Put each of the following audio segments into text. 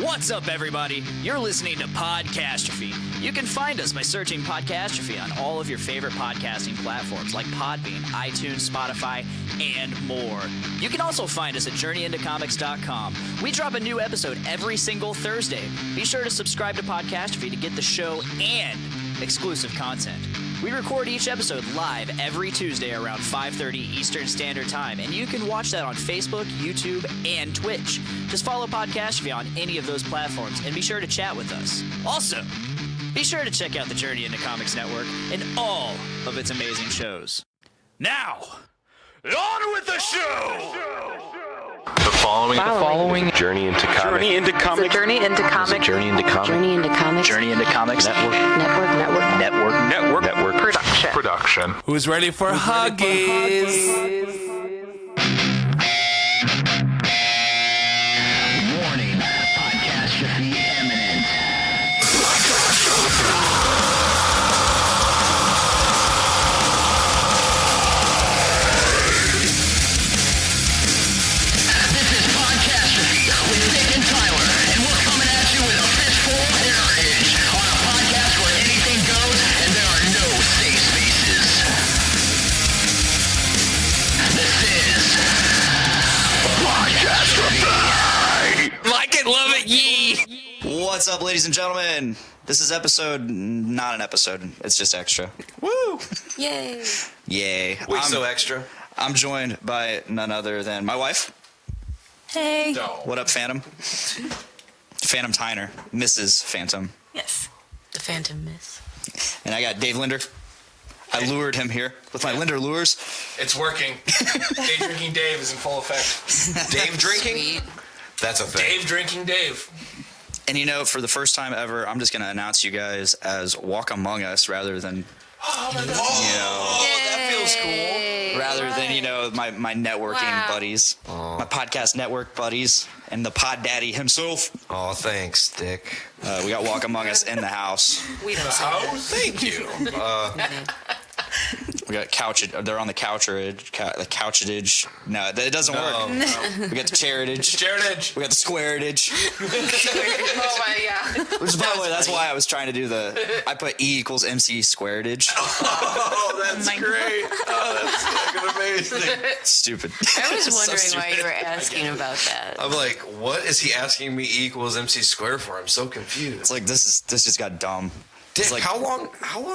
What's up, everybody? You're listening to Podcastrophe. You can find us by searching Podcastrophe on all of your favorite podcasting platforms like Podbean, iTunes, Spotify, and more. You can also find us at JourneyIntoComics.com. We drop a new episode every single Thursday. Be sure to subscribe to Podcastrophe to get the show and exclusive content. We record each episode live every Tuesday around 5:30 Eastern Standard Time, and you can watch that on Facebook, YouTube, and Twitch. Just follow Podcastrophe on any of those platforms, and be sure to chat with us. Also, be sure to check out the Journey into Comics Network and all of its amazing shows. Now, on with the show! The following Journey into Comics. Journey into Comics. Journey into Comics. Journey into Comics. Journey into Comics. Journey into Comics Network. Production. Who's ready for Huggies? Warning, Podcastrophe imminent. This is Podcastrophe with Nick and Tyler, and we're coming at you with a fistful of heritage on a podcast where anything goes and there are no safe spaces. This is Podcastrophe. Like it, love it, yee! What's up, ladies and gentlemen? This is not an episode. It's just extra. Woo! Yay. Yay. So extra. I'm joined by none other than my wife. Hey. What up, Phantom? Phantom Tyner, Mrs. Phantom. Yes. The Phantom Miss. And I got Dave Linder. I lured him here with my Linder lures. It's working. Day Drinking Dave is in full effect. Dave drinking? Sweet. That's a thing. Dave Drinking Dave. And you know, for the first time ever, I'm just going to announce you guys as Walk Among Us rather than, That feels cool. my networking Wow. buddies, my podcast network buddies, and the pod daddy himself. Oh, thanks, Dick. We got Walk Among Us in the house. We don't say Oh, thank you. We got they're on the coucherage. The couchage. No, it doesn't work. We got the charitage. Jared We got the squareage. Oh my god. Which, by the way, that's why I was trying to do I put E equals MC squareage. Oh, that's great. Oh, that's fucking amazing. Stupid. I was So wondering why stupid. you were asking about that. I'm like, what is he asking me E equals MC squared for? I'm so confused. It's like this just got dumb. Dick, It's like how long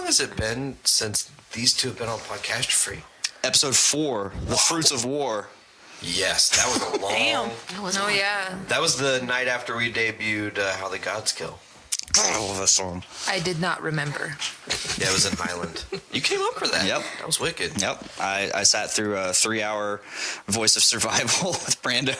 has it been since these two have been on Podcastrophe? episode 4, The Fruits of War. Yes, that was a long. Damn. That was yeah. That was the night after we debuted How the Gods Kill. I love that song. I did not remember. Yeah, it was in Highland. You came up for that. Yep. That was wicked. Yep. I sat through a 3-hour Voice of Survival with Brando.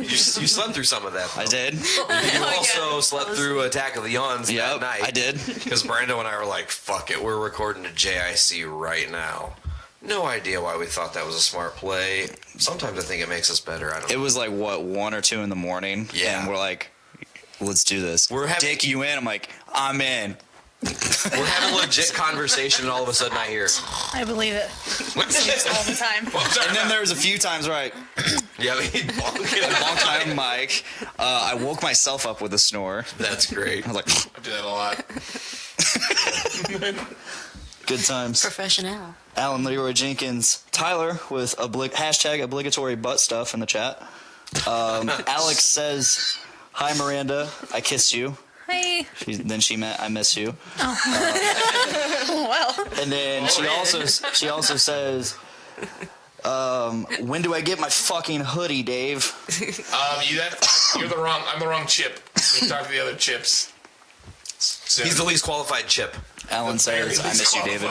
You slept through some of that, though. I did. You also slept through Attack of the Yawns that night. I did. Because Brando and I were like, fuck it, we're recording a JIC right now. No idea why we thought that was a smart play. Sometimes I think it makes us better. I don't know. It was like, 1 or 2 in the morning? Yeah. And we're like, let's do this. Dick, you in? I'm like, I'm in. We're having a legit conversation, and all of a sudden I hear. I believe it. It's all the time. And then there was a few times where I Yeah, we bonked my own mic. I woke myself up with a snore. That's great. I was like, I do that a lot. good times. Professional. Alan Leroy Jenkins. Tyler with hashtag obligatory butt stuff in the chat. Alex says, hi, Miranda. I kiss you. Hi. Then she meant I miss you. Well. And then she also says, when do I get my fucking hoodie, Dave? I'm the wrong chip. You talk to the other chips. So, He's the least qualified chip. Alan says, I miss you, David.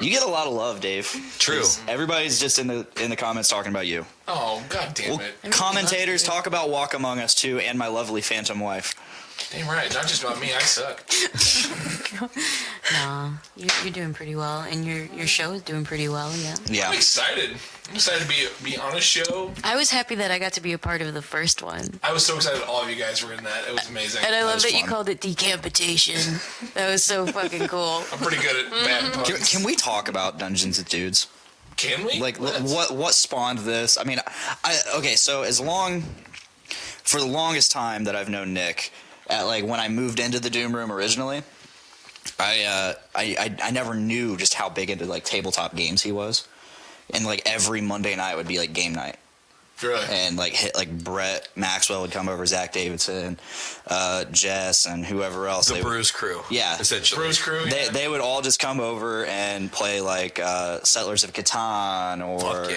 You get a lot of love, Dave. True. Everybody's just in the comments talking about you. Oh, god damn it. Commentators talk about Walk Among Us too, and my lovely phantom wife. Damn right. Not just about me. I suck. No, you're doing pretty well, and your show is doing pretty well. Yeah. Yeah. I'm excited. I'm excited to be on a show. I was happy that I got to be a part of the first one. I was so excited all of you guys were in that. It was amazing. And I love was that you fun. called it decapitation. That was so fucking cool. I'm pretty good at bad puns. Can we talk about Dungeons and Dudes? Can we? Like, what spawned this? I mean, so for the longest time that I've known Nick, when I moved into the Doom Room originally, I never knew just how big into like tabletop games he was, and like every Monday night would be like game night. Really? And Brett Maxwell would come over, Zach Davidson, Jess, and whoever else. The Bruce Crew. Yeah, essentially. Bruce Crew. Yeah. They would all just come over and play Settlers of Catan or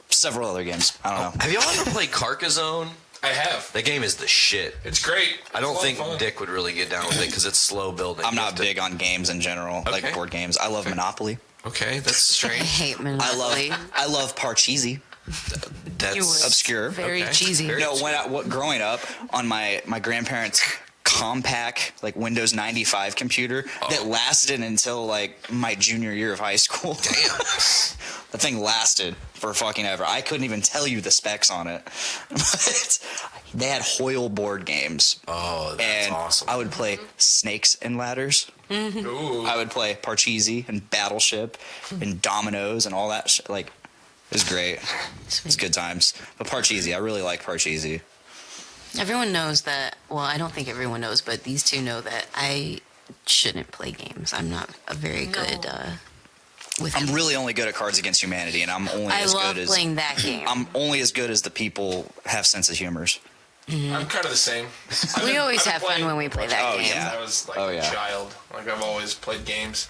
several other games. I don't know. Have y'all ever played Carcassonne? I have. That game is the shit. It's great. I don't think Dick would really get down with it because it's slow building. I'm not big on games in general, like board games. I love Monopoly. Okay, that's strange. I hate Monopoly. I love Parcheesi. That's obscure. Very cheesy. Growing up on my grandparents' compact Windows 95 computer that lasted until my junior year of high school. Damn. That thing lasted for fucking ever. I couldn't even tell you the specs on it. But they had Hoyle board games. Oh, that's awesome. I would play Snakes and Ladders. Mm-hmm. Ooh. I would play Parcheesi and Battleship and Dominoes and all that shit. It was great. It's good times. But Parcheesi, I really like Parcheesi. Everyone knows that. Well, I don't think everyone knows, but these two know that I shouldn't play games. I'm not a very good I'm really only good at Cards Against Humanity, and I'm only as good as playing that game. I'm only as good as the people have sense of humors. Mm-hmm. I'm kind of the same. We always have fun when we play that game. I was a child. I've always played games.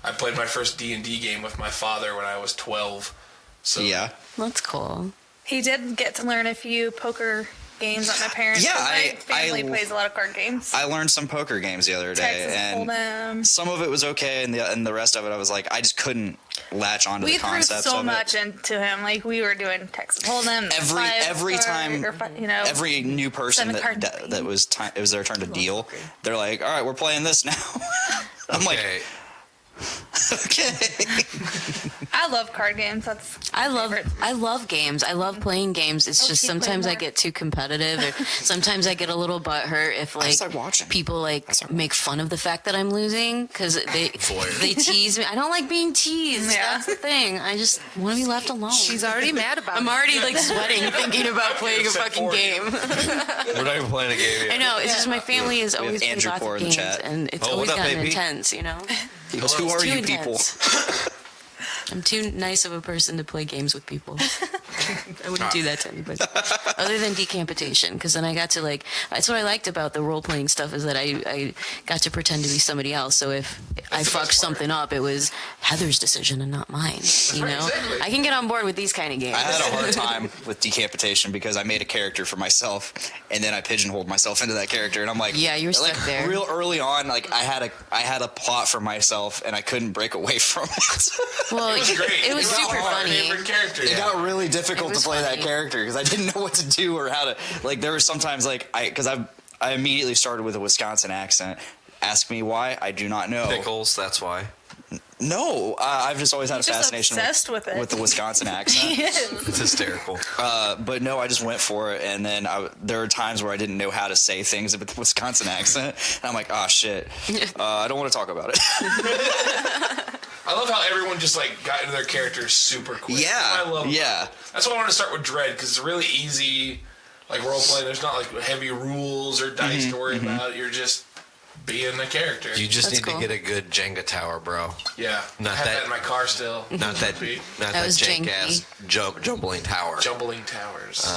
I played my first D&D game with my father when I was 12. So yeah, that's cool. He did get to learn a few poker games that my parents. Yeah, my family plays a lot of card games. I learned some poker games the other day, Texas and Hold'em. Some of it was okay, and the rest of it I was I just couldn't latch onto the concepts of it. We threw so much into him. We were doing Texas Hold'em. Every time, every new person it was their turn to deal. They're like, all right, we're playing this now. I'm okay. Okay. I love card games. I love games. I love playing games. It's just sometimes I get too competitive, or sometimes I get a little butthurt if people make fun of the fact that I'm losing because they tease me. I don't like being teased. Yeah. That's the thing. I just want to be left alone. She's already mad about it. I'm already sweating thinking about playing a fucking game. We're not even playing a game yet. I know. It's just my family has always played lots of games, and it's always gotten intense. Who are you people? I'm too nice of a person to play games with people. I wouldn't do that to anybody. Other than decapitation, because then I got to that's what I liked about the role-playing stuff is that I got to pretend to be somebody else. So if I fucked something up, it was Heather's decision and not mine. Exactly. I can get on board with these kind of games. I had a hard time with decapitation because I made a character for myself, and then I pigeonholed myself into that character, and I'm yeah, you're stuck there. Real early on, I had a plot for myself, and I couldn't break away from it. Well, it was super funny. It got really difficult to play that character because I didn't know what to do or how to. There were sometimes because I immediately started with a Wisconsin accent. Ask me why, I do not know. Pickles, that's why. No, I've just always had a fascination with the Wisconsin accent. It's hysterical. But no, I just went for it, and then there are times where I didn't know how to say things with the Wisconsin accent, and I'm like, oh shit, I don't want to talk about it. I love how everyone just got into their characters super quick. Yeah, I love it. Yeah. That's why I want to start with Dread because it's really easy, role playing. There's not heavy rules or dice to worry about. You're just being the character. You just need to get a good Jenga tower, bro. Yeah, I have that in my car still. Not that jank ass jumbling tower. Jumbling towers.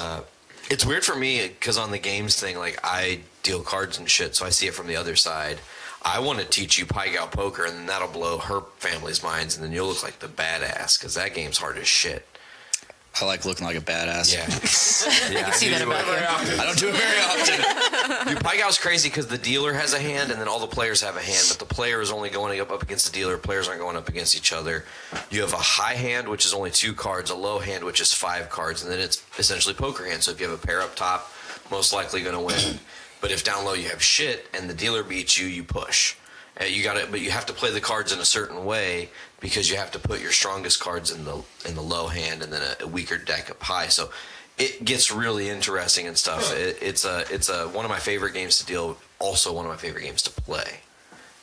It's weird for me because on the games thing, I deal cards and shit, so I see it from the other side. I want to teach you Pai Gow poker, and then that'll blow her family's minds, and then you'll look like the badass because that game's hard as shit. I like looking like a badass. Yeah, I can see that about you. I don't do it very often. Dude, Pai Gow's crazy because the dealer has a hand, and then all the players have a hand, but the player is only going up against the dealer. Players aren't going up against each other. You have a high hand, which is only 2 cards, a low hand, which is 5 cards, and then it's essentially poker hand. So if you have a pair up top, most likely going to win. But if down low you have shit and the dealer beats you, you push. But you have to play the cards in a certain way because you have to put your strongest cards in the low hand and then a weaker deck up high. So it gets really interesting and stuff. It's one of my favorite games to deal. Also one of my favorite games to play,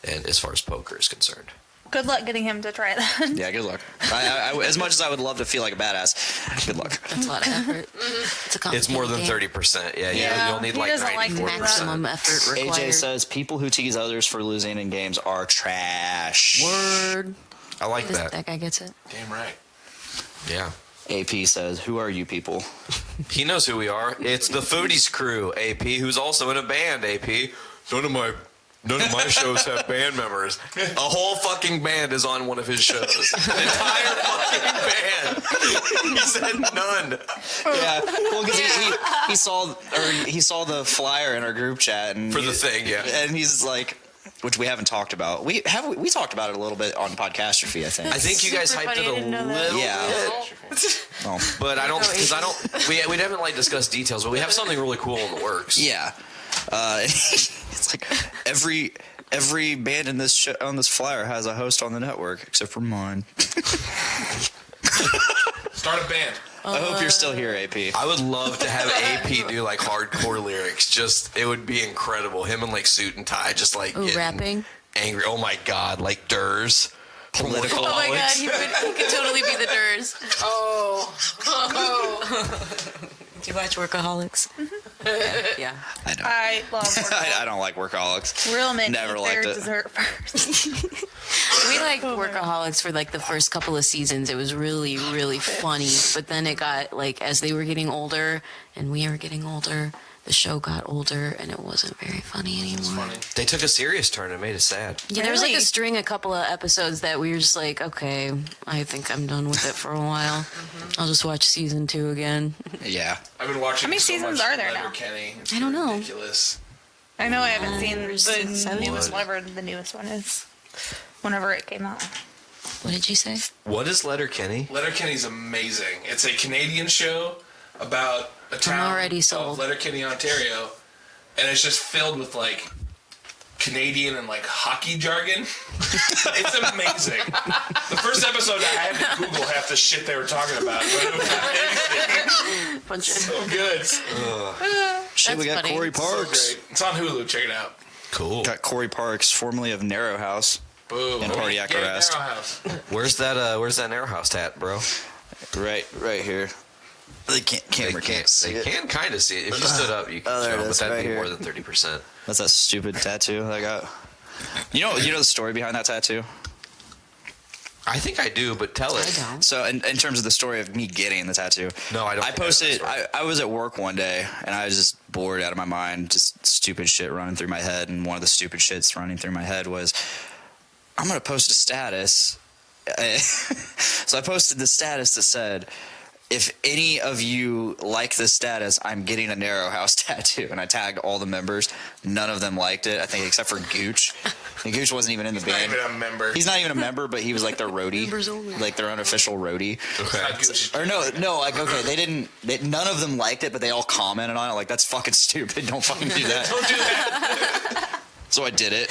and as far as poker is concerned. Good luck getting him to try that. Yeah, good luck. I, as much as I would love to feel like a badass, good luck. That's a lot of effort. It's more than 30%. Yeah. You'll need He like doesn't like 94%. Maximum effort required. AJ says people who tease others for losing in games are trash. Word. I like that. That guy gets it. Damn right. Yeah. AP says, who are you people? He knows who we are. It's the Foodies crew, AP, who's also in a band, AP. None of my shows have band members. A whole fucking band is on one of his shows. An entire fucking band. He said none. Yeah, well, because he saw the flyer in our group chat and For the thing, yeah. and he's like, which we haven't talked about. We talked about it a little bit on Podcastrophe, I think. I think you guys Super hyped funny, I it a didn't know that. little Yeah. bit. Oh, But I don't, we haven't like discussed details, but we have something really cool in the works. yeah. It's like every band in this on this flyer has a host on the network except for mine. Start a band. I hope you're still here, AP. I would love to have AP do like hardcore lyrics. It would be incredible. Him in like suit and tie, just like Ooh, getting rapping. angry. Oh my god, like Durs. Political. Oh my god, he could totally be the Durs. Oh. Do you watch Workaholics? Yeah. I don't. I love workaholics. I don't like workaholics. Real men Never eat liked their it. dessert first. We liked Workaholics for like the first couple of seasons. It was really, really funny. But then it got like, as they were getting older and we were getting older, the show got older and it wasn't very funny anymore. They took a serious turn and made it sad. Yeah, there was like Really? a couple of episodes that we were just like, okay, I think I'm done with it for a while. I'll just watch season 2 again. Yeah. I've been watching. How many so seasons much are there Letter now? Kenny. It's I don't know. Ridiculous. I know I haven't seen the seven? newest, whatever the newest one is. Whenever it came out. What did you say? What is Letter Kenny? Letter Kenny's amazing. It's a Canadian show about a town already of sold. Letterkenny, Ontario, and it's just filled with like Canadian and like hockey jargon. It's amazing. The first episode I had to Google half the shit they were talking about, but it was amazing. So good. Shit, we got funny. Corey So Parks. great. It's on Hulu. Check it out. Cool. Got Corey Parks, formerly of Narrow House. Boom. And Cardiac Yeah, Arrest. Narrow House. Where's that Narrow House tat, bro? Right here. They can't. Camera can't see They it. can kind of see it. If you stood up, you can Oh, there show, it but is, that'd right be here. more than 30%. That's that stupid tattoo that I got. You know the story behind that tattoo? I think I do, but tell it. I don't. So in terms of the story of me getting the tattoo, No, I don't. I think know posted. that story. I was at work one day and I was just bored out of my mind, just stupid shit running through my head. And one of the stupid shits running through my head was, I'm gonna post a status. So I posted the status that said, if any of you like this status, I'm getting a Narrow House tattoo. And I tagged all the members. None of them liked it, I think, except for Gooch. And Gooch wasn't even in the Not band. even a member. He's not even a member, but he was like their roadie, Members only. like their unofficial roadie. Not Gucci. Or no, like, okay, none of them liked it, but they all commented on it, like, that's fucking stupid, don't fucking do that. Don't do that. So I did it.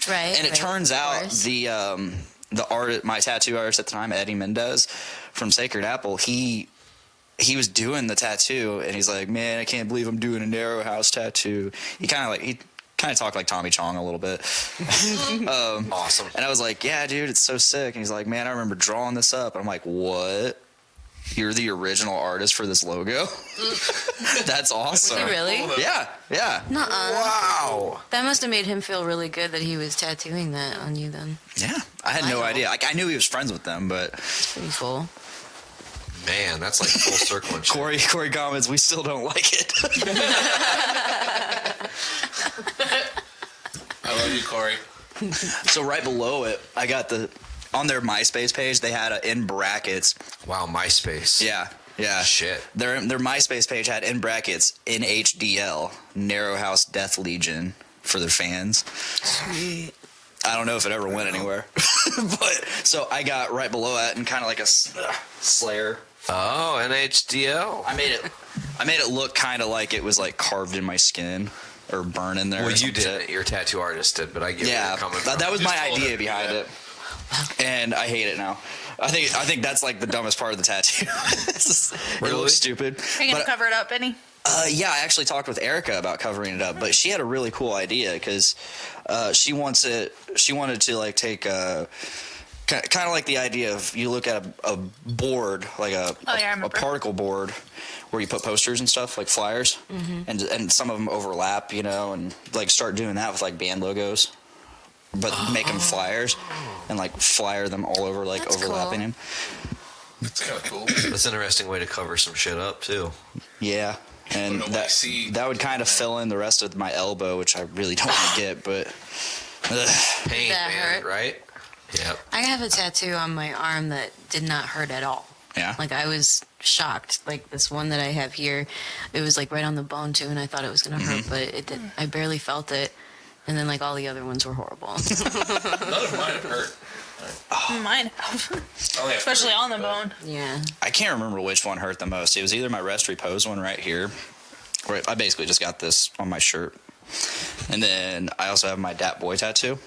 Right. And it turns of out course. the artist, my tattoo artist at the time, Eddie Mendez from Sacred Apple, he was doing the tattoo, and he's like, man, I can't believe I'm doing a Narrow House tattoo. He kind of talked like Tommy Chong a little bit. Awesome. And I was like, yeah, dude, it's so sick. And he's like, man, I remember drawing this up. And I'm like, what? You're the original artist for this logo? That's awesome. Was he really? Yeah. Nuh-uh. Wow. That must have made him feel really good that he was tattooing that on you then. Yeah. I had no Wow. idea. Like, I knew he was friends with them, but It's pretty cool. Man, that's like full circle and shit. Corey comments, we still don't like it. I love you, Corey. So right below it, I got on their MySpace page, they had in brackets. Wow, MySpace. Yeah. Shit. Their MySpace page had in brackets NHDL, Narrow House Death Legion, for their fans. Sweet. I don't know if it ever went anywhere. But so I got right below that and kind of like a Slayer. Oh, NHDL. I made it look kind of like it was like carved in my skin or burned in there. Well, or you some did shit. it. Your tattoo artist did, but I get where Yeah, you're coming from. that was my Just told idea him, behind yeah. it, and I hate it now. I think that's like the dumbest part of the tattoo. It Really? looks stupid. Are you gonna But, cover it up, Benny? yeah, I actually talked with Erica about covering it up, but she had a really cool idea because she wanted to like take kind of like the idea of you look at a board, like a particle board, where you put posters and stuff, like flyers, and some of them overlap, and like start doing that with like band logos, but make them flyers and like flyer them all over, like that's overlapping them. That's kind of cool. That's an interesting way to cover some shit up too. Yeah. And that would kind of fill in the rest of my elbow, which I really don't want to get, but pain, that man, hurt? right? Yep. I have a tattoo on my arm that did not hurt at all. Yeah. Like I was shocked. Like this one that I have here, it was like right on the bone too, and I thought it was gonna hurt, but it didn't. I barely felt it. And then like all the other ones were horrible. None of mine have hurt. Mine have. Especially on the bone. Yeah. I can't remember which one hurt the most. It was either my rest repose one right here, where I basically just got this on my shirt, and then I also have my Dat Boy tattoo.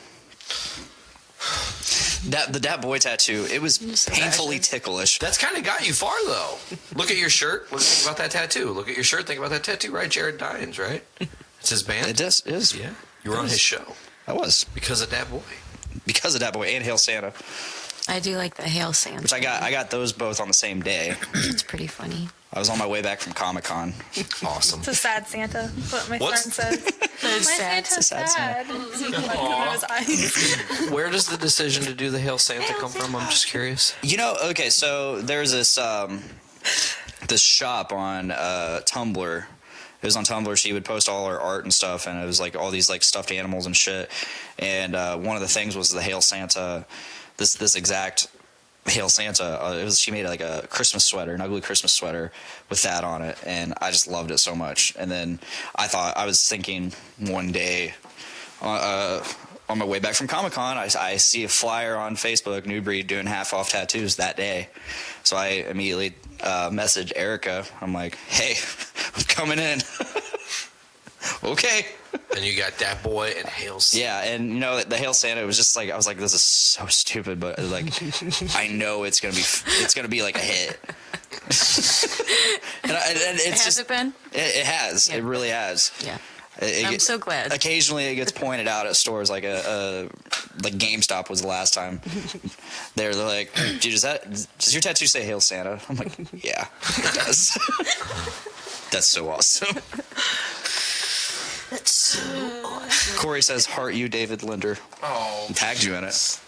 The Dat Boy tattoo, it was painfully ticklish. That's kind of got you far, though. Look at your shirt. Think about that tattoo. Look at your shirt. Think about that tattoo, right? Jared Dines, right? It's his band. It is. Yeah. You were on his show. I was. Because of Dat Boy. Because of Dat Boy and Hail Santa. I do like the Hail Santa. Which I got those both on the same day. It's pretty funny. I was on my way back from Comic-Con. Awesome. It's a sad Santa, what my friend says. My Santa's sad. Where does the decision to do the Hail Santa come from? I'm just curious. Okay, so there's this shop on Tumblr. It was on Tumblr. She would post all her art and stuff, and it was like all these like stuffed animals and shit. And one of the things was the Hail Santa, this exact Hail Santa. She made like a Christmas sweater, an ugly Christmas sweater with that on it, and I just loved it so much. And then I was thinking one day, on my way back from Comic-Con, I see a flyer on Facebook, New Breed doing half off tattoos that day. So I immediately messaged Erica. I'm like, hey, I'm coming in. Okay. And you got Dat Boy and Hail Santa. Yeah, and the Hail Santa, it was just like, I was like, this is so stupid, but like, I know it's gonna be like a hit. and Has it been? It has. Yeah. It really has. Yeah. I'm so glad. Occasionally, it gets pointed out at stores, like like GameStop was the last time. They're like, dude, does your tattoo say Hail Santa? I'm like, yeah, it does. That's so awesome. That's so awesome. Corey says, heart you, David Linder. Oh. He tagged you in it.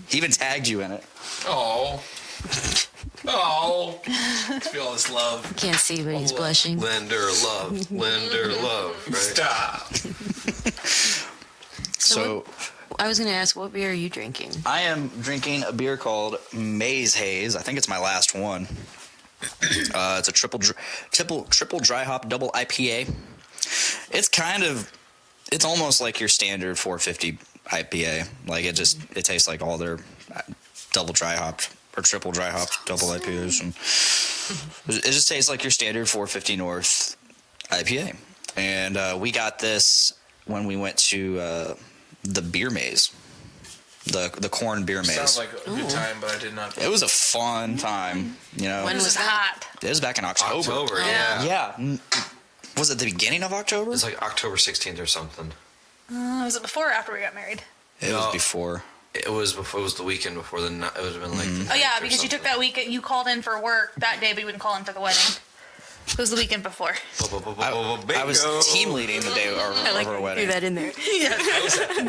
He even tagged you in it. Oh. Oh. Let's feel all this love. Can't see, but he's blushing. Linder love. Right? Stop. So I was going to ask, what beer are you drinking? I am drinking a beer called Maze Haze. I think it's my last one. It's a triple dry hop double IPA. It's almost like your standard 450 IPA. Like it tastes like all their double dry hopped or triple dry hopped double IPAs, and it just tastes like your standard 450 North IPA. And we got this when we went to the beer maze, the corn beer maze. Sounds like a good time, but I did not. It was a fun time, When was that? It was back in October. Yeah. Yeah. Was it the beginning of October? It's like October 16th or something. Was it before or after we got married? It was before. It was before. It was the weekend before the. It would have been like. Oh yeah, because you took that week. You called in for work that day, but you wouldn't call in for the wedding. It was the weekend before. I was team leading the day of our wedding. Threw that in there. Yeah,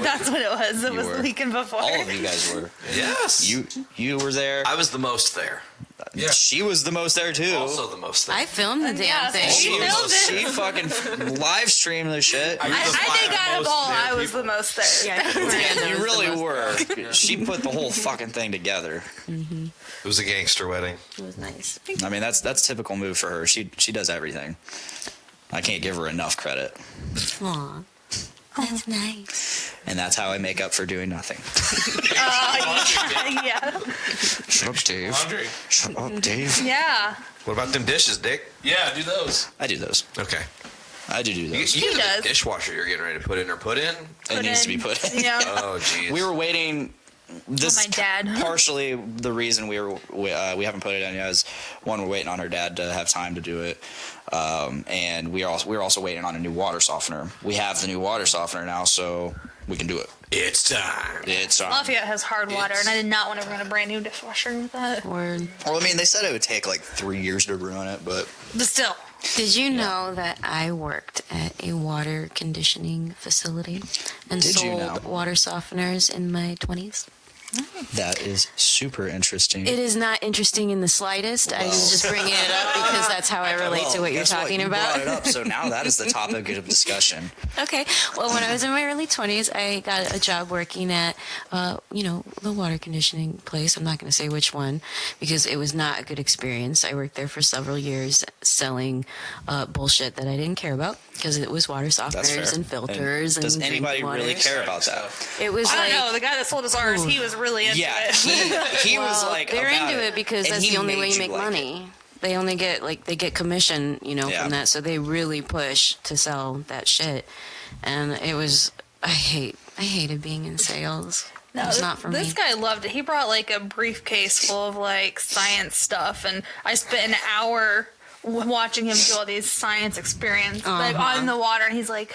that's what it was. It was the weekend before. All of you guys were. Yes. You were there. I was the most there. Yeah. She was the most there too. Also the most there. I filmed the damn thing. She fucking live streamed the shit. I think out of all, I was the most there. Yeah, you really were. She put the whole fucking thing together. Mm-hmm. It was a gangster wedding. It was nice. I mean, that's typical move for her. She does everything. I can't give her enough credit. Aw, that's nice. And that's how I make up for doing nothing. Yeah. Shut up, Dave. Laundry. Shut up, Dave. Yeah. What about them dishes, Dick? Yeah, do those. I do those. Okay. I do those. You He have does. a dishwasher you're getting ready to put in or put in? It needs to be put in. Yeah. Oh, jeez. We were waiting. This my dad. Partially the reason we haven't put it in yet is one, we're waiting on her dad to have time to do it, and we're also waiting on a new water softener. We have the new water softener now, so we can do it. It's time. It's on. Lafayette has hard water, and I did not want to run a brand new dishwasher with that. Word. Well, I mean, they said it would take like 3 years to ruin it, but But still, Did you know that I worked at a water conditioning facility and Did you sold now? water softeners in my 20s? that is super interesting. It is not interesting in the slightest. I was just bringing it up because that's how I relate to what you're Guess talking you about. brought it up, so now that is the topic of discussion. Okay. Well, when I was in my early 20s, I got a job working at, the water conditioning place. I'm not going to say which one because it was not a good experience. I worked there for several years selling bullshit that I didn't care about because it was water That's softeners fair. and filters and does drinking anybody water. really care about that? It was I like, don't know. The guy that sold us ours, he was really into Yeah, it. he was well, like they're about into it because and that's he the only made way you you make like money. They only get they get commission, Yeah. from that. So they really push to sell that shit. And it was I hated being in sales. No, It's not for this me. guy loved it. He brought like a briefcase full of like science stuff, and I spent an hour watching him do all these science experiments like on the water. And he's like,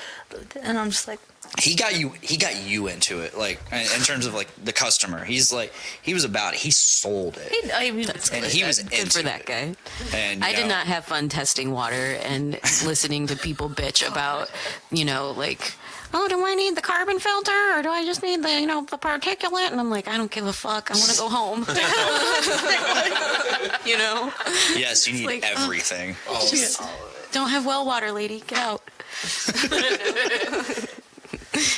and I'm just like, He got you into it, like in terms of like the customer. He was about it. He sold it. And he was good into for that it. guy. And I you did know, not have fun testing water and listening to people bitch about, oh, do I need the carbon filter or do I just need the particulate? And I'm like, I don't give a fuck. I want to go home. Yes, you need like, everything. Just don't have well water, lady. Get out.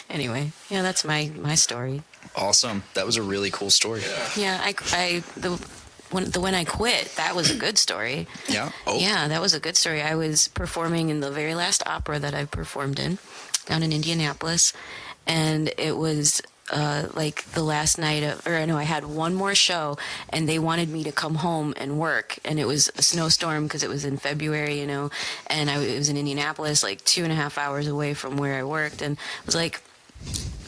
Anyway, yeah, that's my story. Awesome. That was a really cool story. Yeah, when I quit, that was a good story. Yeah. Oh. Yeah, that was a good story. I was performing in the very last opera that I performed in, down in Indianapolis, and it was like the last night I had one more show, and they wanted me to come home and work, and it was a snowstorm because it was in February, and it was in Indianapolis, like 2.5 hours away from where I worked, and I was like,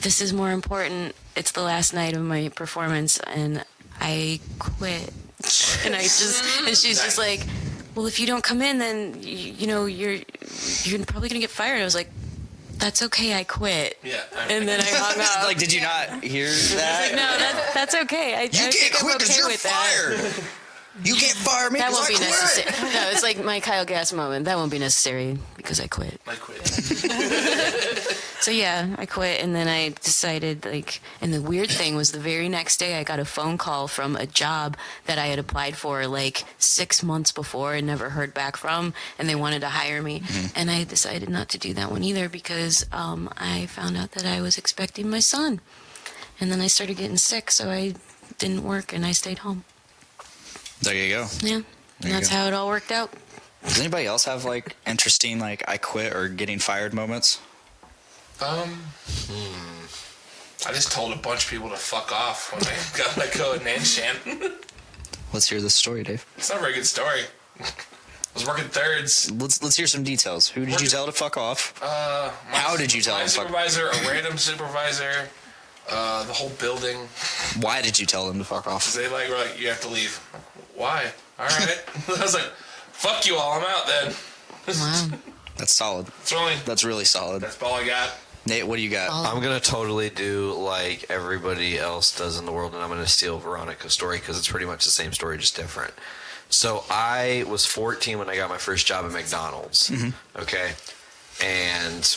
this is more important. It's the last night of my performance, and I quit. And she's just like, well, if you don't come in, then you're probably gonna get fired. I was like, that's okay, I quit. Yeah. And then I hung up. Like, did you not hear that? No, that's okay. I can't think quit I'm because okay you're with that. fired. You can't fire me That because won't I be quit. necessary. No, it's like my Kyle Gass moment. That won't be necessary because I quit. I quit. So yeah, I quit, and then I decided and the weird thing was the very next day I got a phone call from a job that I had applied for 6 months before and never heard back from, and they wanted to hire me, and I decided not to do that one either because I found out that I was expecting my son, and then I started getting sick, so I didn't work and I stayed home. There you go. Yeah, and that's how it all worked out. Does anybody else have interesting I quit or getting fired moments? I just told a bunch of people to fuck off when I got let go at Nanshan. Let's hear this story, Dave. It's not a very good story. I was working thirds. Let's hear some details. Who did you tell to fuck off? How did you tell my them to fuck? supervisor, a random supervisor, the whole building. Why did you tell them to fuck off? They were like, you have to leave. Why? All right. I was like, fuck you all. I'm out then. Wow. That's solid. That's really solid. That's all I got. Nate, what do you got? I'm going to totally do like everybody else does in the world, and I'm going to steal Veronica's story because it's pretty much the same story, just different. So I was 14 when I got my first job at McDonald's. Okay. And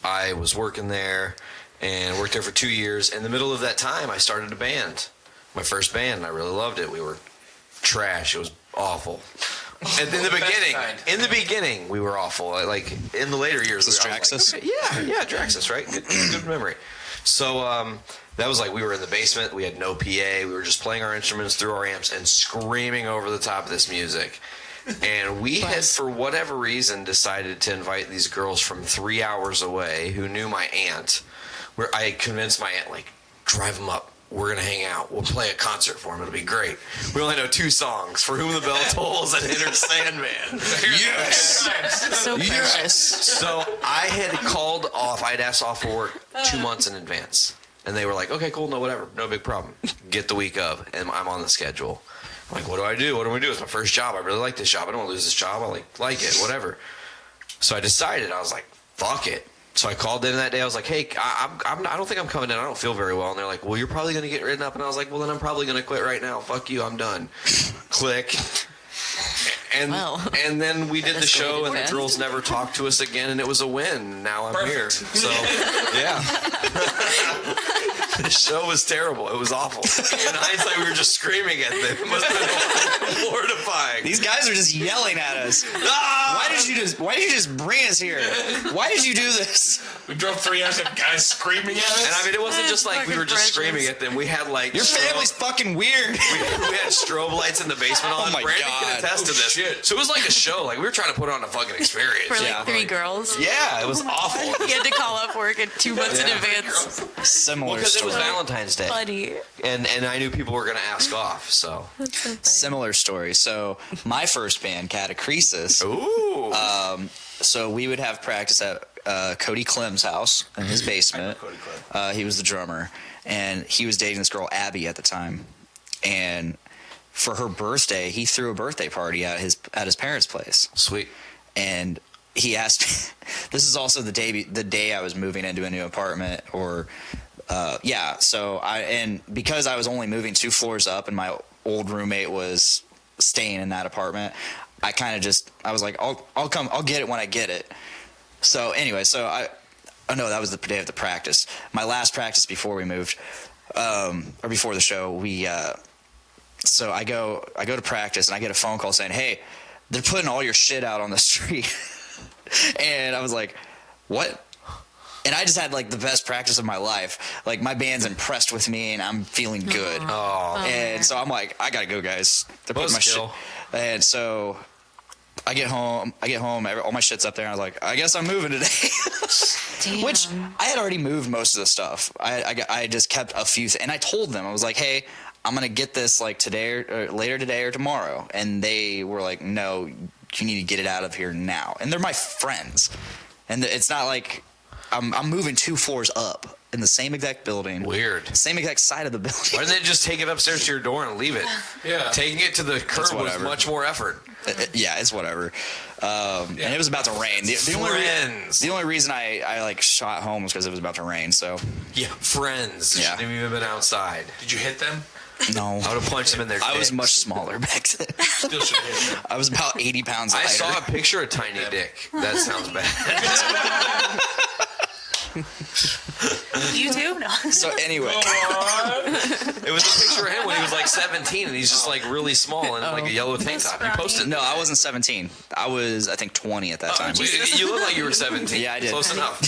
I was working there and worked there for 2 years. In the middle of that time, I started a band. My first band, and I really loved it. We were trash. It was awful. And in the beginning, we were awful. Like in the later years, Was this Draxus? Like, okay, yeah, Draxus, right? Good memory. So that was we were in the basement. We had no PA. We were just playing our instruments through our amps and screaming over the top of this music. And we had, for whatever reason, decided to invite these girls from 3 hours away who knew my aunt. Where I convinced my aunt, drive them up. We're going to hang out. We'll play a concert for them. It'll be great. We only know 2 songs. For Whom the Bell Tolls and Enter Sandman. Yes! So Yes! So I had called off. I'd asked off for work 2 months in advance. And they were like, okay, cool, no, whatever. No big problem. Get the week of. And I'm on the schedule. I'm like, what do I do? What do we do? It's my first job. I really like this job. I don't want to lose this job. I like it, whatever. So I decided. I was like, fuck it. So I called in that day. I was like, hey, I don't think I'm coming in. I don't feel very well. And they're like, well, you're probably going to get written up. And I was like, well, then I'm probably going to quit right now. Fuck you. I'm done. Click. And then we did the show, and the girls never talked to us again, and it was a win. Now I'm here. So, yeah. The show was terrible. It was awful. In hindsight, we were just screaming at them. It must have been mortifying. These guys are just yelling at us. Why did you just bring us here? Why did you do this? We drove 3 hours of guys screaming at us. And I mean, it wasn't just like we were just screaming at them. We had like your family's fucking weird. We had strobe lights in the basement on. Oh my Brandon God. can attest to this. Shit. So it was like a show. Like we were trying to put on a fucking experience For like 3 girls. Yeah, it was awful. You had to call off work at 2 months in advance. Similar because story. it was Valentine's Day. Funny. And I knew people were going to ask off. So similar story. So my first band, Catacresis. Ooh. So we would have practice at Cody Clem's house in his basement. He was the drummer, and he was dating this girl Abby at the time. And for her birthday, he threw a birthday party at his parents' place. Sweet. And he asked me, this is also the day I was moving into a new apartment, or so because I was only moving 2 floors up and my old roommate was staying in that apartment, I kind of I was like, I'll get it when I get it. So anyway, that was the day of the practice. My last practice before we moved, or before the show, so I go to practice and I get a phone call saying, hey, they're putting all your shit out on the street. And I was like, what? And I just had like the best practice of my life. Like my band's impressed with me and I'm feeling good. And so I'm like, I gotta go, guys. They're putting my shit. And so I get home, all my shit's up there, and I was like, I guess I'm moving today. Damn. Which I had already moved most of the stuff. I just kept a few, and I told them, I was like, hey, I'm gonna get this like today or later today or tomorrow. And they were like, no, you need to get it out of here now. And they're my friends, and it's not like I'm moving 2 floors up in the same exact building. Weird. Same exact side of the building. Why didn't they just take it upstairs to your door and leave it? Yeah. Taking it to the curb was much more effort. It's whatever. And it was about to rain. The only reason I like shot home was because it was about to rain. So yeah, friends. Yeah. Shouldn't have even been outside. Did you hit them? No. I would have punched them in their dicks. I was much smaller back then. Still should have hit them. I was about 80 pounds lighter. I saw a picture of Tiny Dick. That sounds bad. You too? No. So anyway, it was a picture of him when he was like 17 and he's just like really small and like a yellow tank top. He posted. No, I wasn't 17. I was, I think, 20 at that time. You look like you were 17. Yeah, I did. Close enough.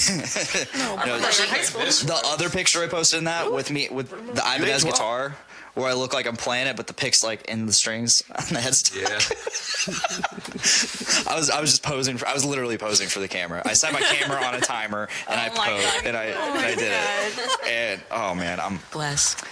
No, the other picture I posted in that with the Ibanez guitar, where I look like I'm playing it, but the pick's like in the strings on the headstock. Yeah. I was just posing. I was literally posing for the camera. I set my camera on a timer and I posed and I did it. And oh man, I'm blessed.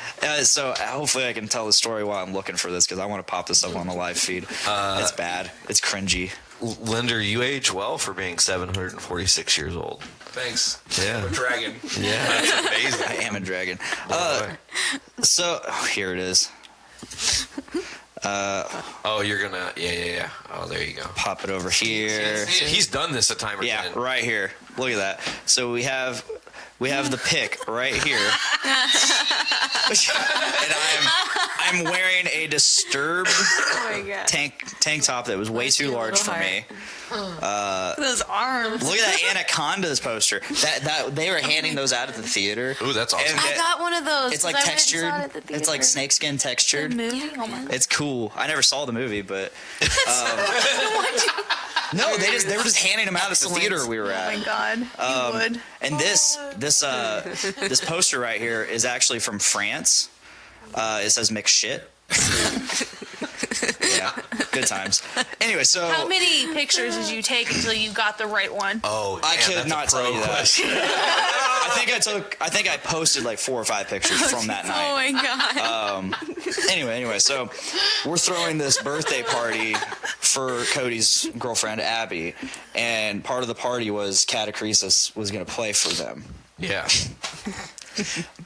So hopefully I can tell the story while I'm looking for this, because I want to pop this up on the live feed. It's bad. It's cringy. Linder, you age well for being 746 years old. Thanks. Yeah. I'm a dragon. Yeah, that's amazing. I am a dragon. So here it is. You're gonna yeah. Oh, there you go. Pop it over here. He's done this a time or yeah, 10. right here. Look at that. So we have the pick right here. And I'm wearing a Disturbed tank top that was way too large for me. Those arms. Look at that Anacondas poster. That they were handing those out at the theater. Ooh, that's awesome. I got one of those. It's like textured. It's like snakeskin textured. Oh my. It's cool. I never saw the movie, but no, they were just handing them out at the theater we were at. Oh my god, you would. And this poster right here is actually from France. It says "mix shit." Yeah, good times. Anyway, so How many pictures did you take until you got the right one? Oh, I could not tell you that. I think I posted like 4 or 5 pictures from that night. Oh my god. Anyway, so we're throwing this birthday party for Cody's girlfriend Abby, and part of the party was Catacresis was going to play for them. Yeah.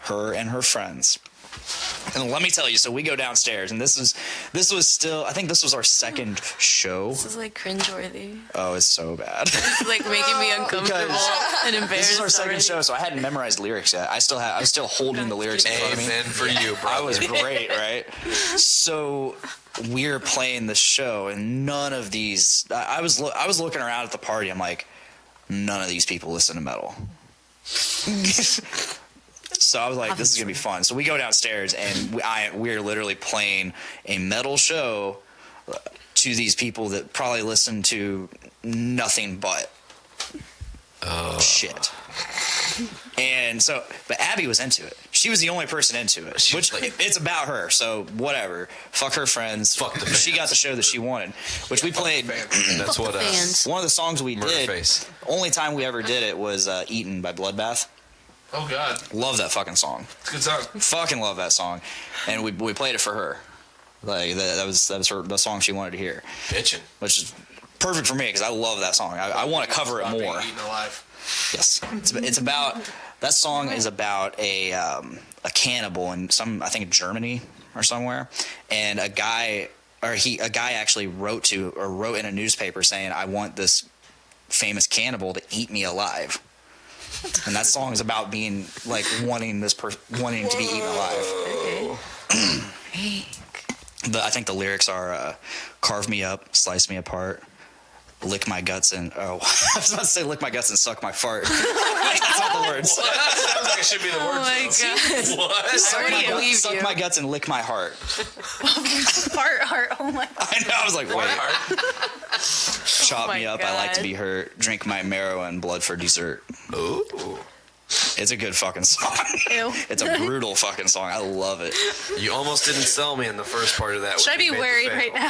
Her and her friends. And let me tell you, so we go downstairs, and this was still, I think this was our second show. This is like cringeworthy. Oh, it's so bad. It's like making me uncomfortable and embarrassed. This is our second already. show, so I hadn't memorized lyrics yet. I was still holding the lyrics in front of me. Amen for you, bro. I was great, right? So we're playing the show, and none of these. I was looking around at the party. I'm like, none of these people listen to metal. So I was like, this is gonna be fun. So we go downstairs, and we're literally playing a metal show to these people that probably listen to nothing but shit. And so, but Abby was into it. She was the only person into it, which it's about her. So whatever. Fuck her friends. Fuck the fans. She got the show that she wanted, which we played. That's what one of the songs we did. Face. Only time we ever did it was "Eaten" by Bloodbath. Oh God, love that fucking song. It's a good song. Fucking love that song, and we played it for her. Like that was the song she wanted to hear. Bitchin', which is perfect for me because I love that song. I want to cover it more. Being eaten alive. Yes, it's about that song is about a cannibal in I think Germany or somewhere, and a guy actually wrote in a newspaper saying, I want this famous cannibal to eat me alive. And that song is about being like wanting to be eaten alive. Okay. I think the lyrics are carve me up, slice me apart, lick my guts and I was about to say lick my guts and suck my fart. That's not the words. Sounds like it should be the words. Oh my God. What? Suck my guts and lick my heart. Heart. Oh my God. I know. I was like, wait. Chop Oh me up. my I like to God. be hurt. Drink my marrow and blood for dessert. Ooh. It's a good fucking song. Ew. It's a brutal fucking song. I love it. You almost didn't sell me in the first part of that. Should I be worried right now?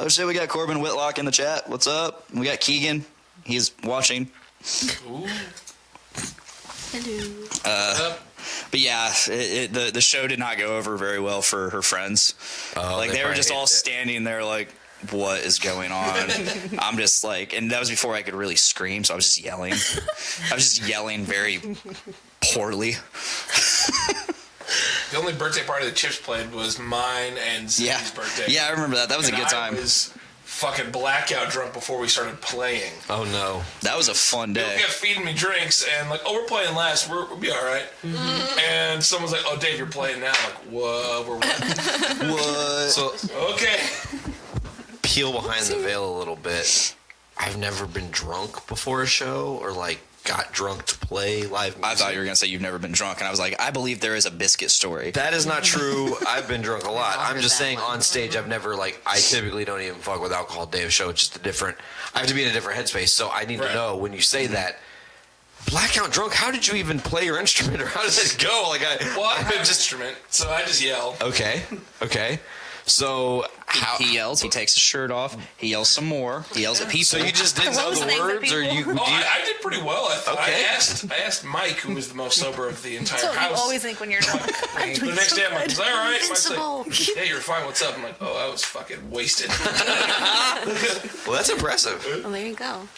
Oh shit, we got Corbin Whitlock in the chat. What's up? We got Keegan. He's watching. Ooh. Hello. But yeah, the show did not go over very well for her friends. Like they were just all standing there like, what is going on? I'm just like, and that was before I could really scream, so I was just yelling. I was just yelling very poorly. The only birthday party that Chips played was mine and Ziggy's birthday. Yeah, I remember that. That was a good time. I was fucking blackout drunk before we started playing. Oh no. That was a fun day. They kept feeding me drinks and like, oh, we're playing last. We'll be all right. Mm-hmm. And someone's like, oh, Dave, you're playing now. I'm like, whoa, we're what? What? So Okay. peel behind the veil a little bit. I've never been drunk before a show or like got drunk to play live music. I thought you were gonna say you've never been drunk, and I was like, I believe there is a biscuit story. That is not true. I've been drunk a lot. I'm just that saying one. on stage, I've never like. I typically don't even fuck with alcohol day of show. It's just a different. I have to be in a different headspace. So I need to know when you say that. Blackout drunk. How did you even play your instrument, or how does it go? Like Well, I have an instrument, so I just yell. Okay. So He yells. He takes his shirt off. He yells some more. He yells at people. So you just didn't know Those the things that words, or you? people- Oh, I did pretty well. I thought. Okay. I asked Mike, who was the most sober of the entire That's what house. you always think when you're drunk. I'm The doing next so day, I'm like, good. is that all right? Mike's Invincible. like, yeah, you're fine. What's up? I'm like, oh, I was fucking wasted. Well, that's impressive. Well, there you go.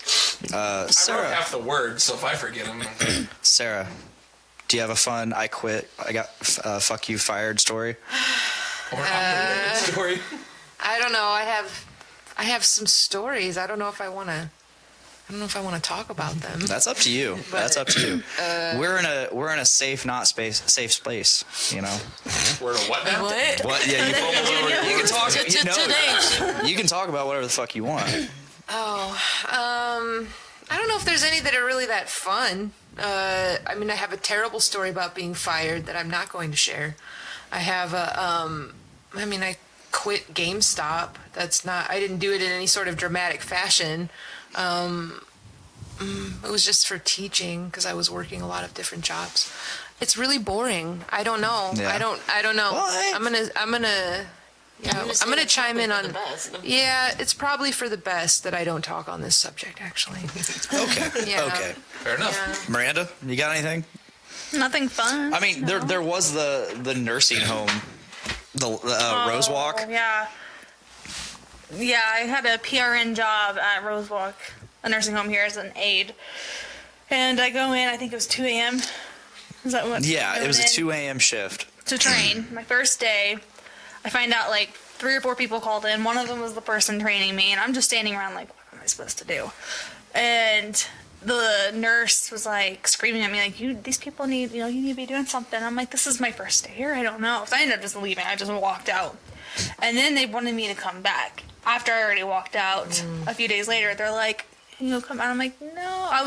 I wrote Sarah, half the words, so if I forget them, Sarah, do you have a fun I quit, I got fuck you fired story? story. I don't know. I have some stories. I don't know if I want to talk about them. That's up to you. That's up to you. We're in a safe space. You know. We're in a what now? What? What? Yeah, you fumbled over. You can talk. Today. You can talk about whatever the fuck you want. Oh, I don't know if there's any that are really that fun. I mean, I have a terrible story about being fired that I'm not going to share. I have I quit GameStop. I didn't do it in any sort of dramatic fashion. It was just for teaching because I was working a lot of different jobs. It's really boring. I don't know. Yeah. I don't know. Well, I'm gonna chime in on. Yeah, it's probably for the best that I don't talk on this subject. Actually. Okay. Yeah. Okay. Fair enough. Yeah. Miranda, you got anything? Nothing fun. I mean, there was the nursing home, the Rose Walk. Yeah. Yeah, I had a PRN job at Rose Walk, a nursing home here as an aide. And I go in, I think it was 2 a.m. Is that what? Yeah, it was a in? 2 a.m. shift. to train. My first day, I find out like 3 or 4 people called in. One of them was the person training me, and I'm just standing around like, what am I supposed to do? And the nurse was like screaming at me like, these people need, you need to be doing something. I'm like, this is my first day here. I don't know. So I ended up just leaving. I just walked out. And then they wanted me to come back after I already walked out. A few days later, they're like, come out. I'm like, no, I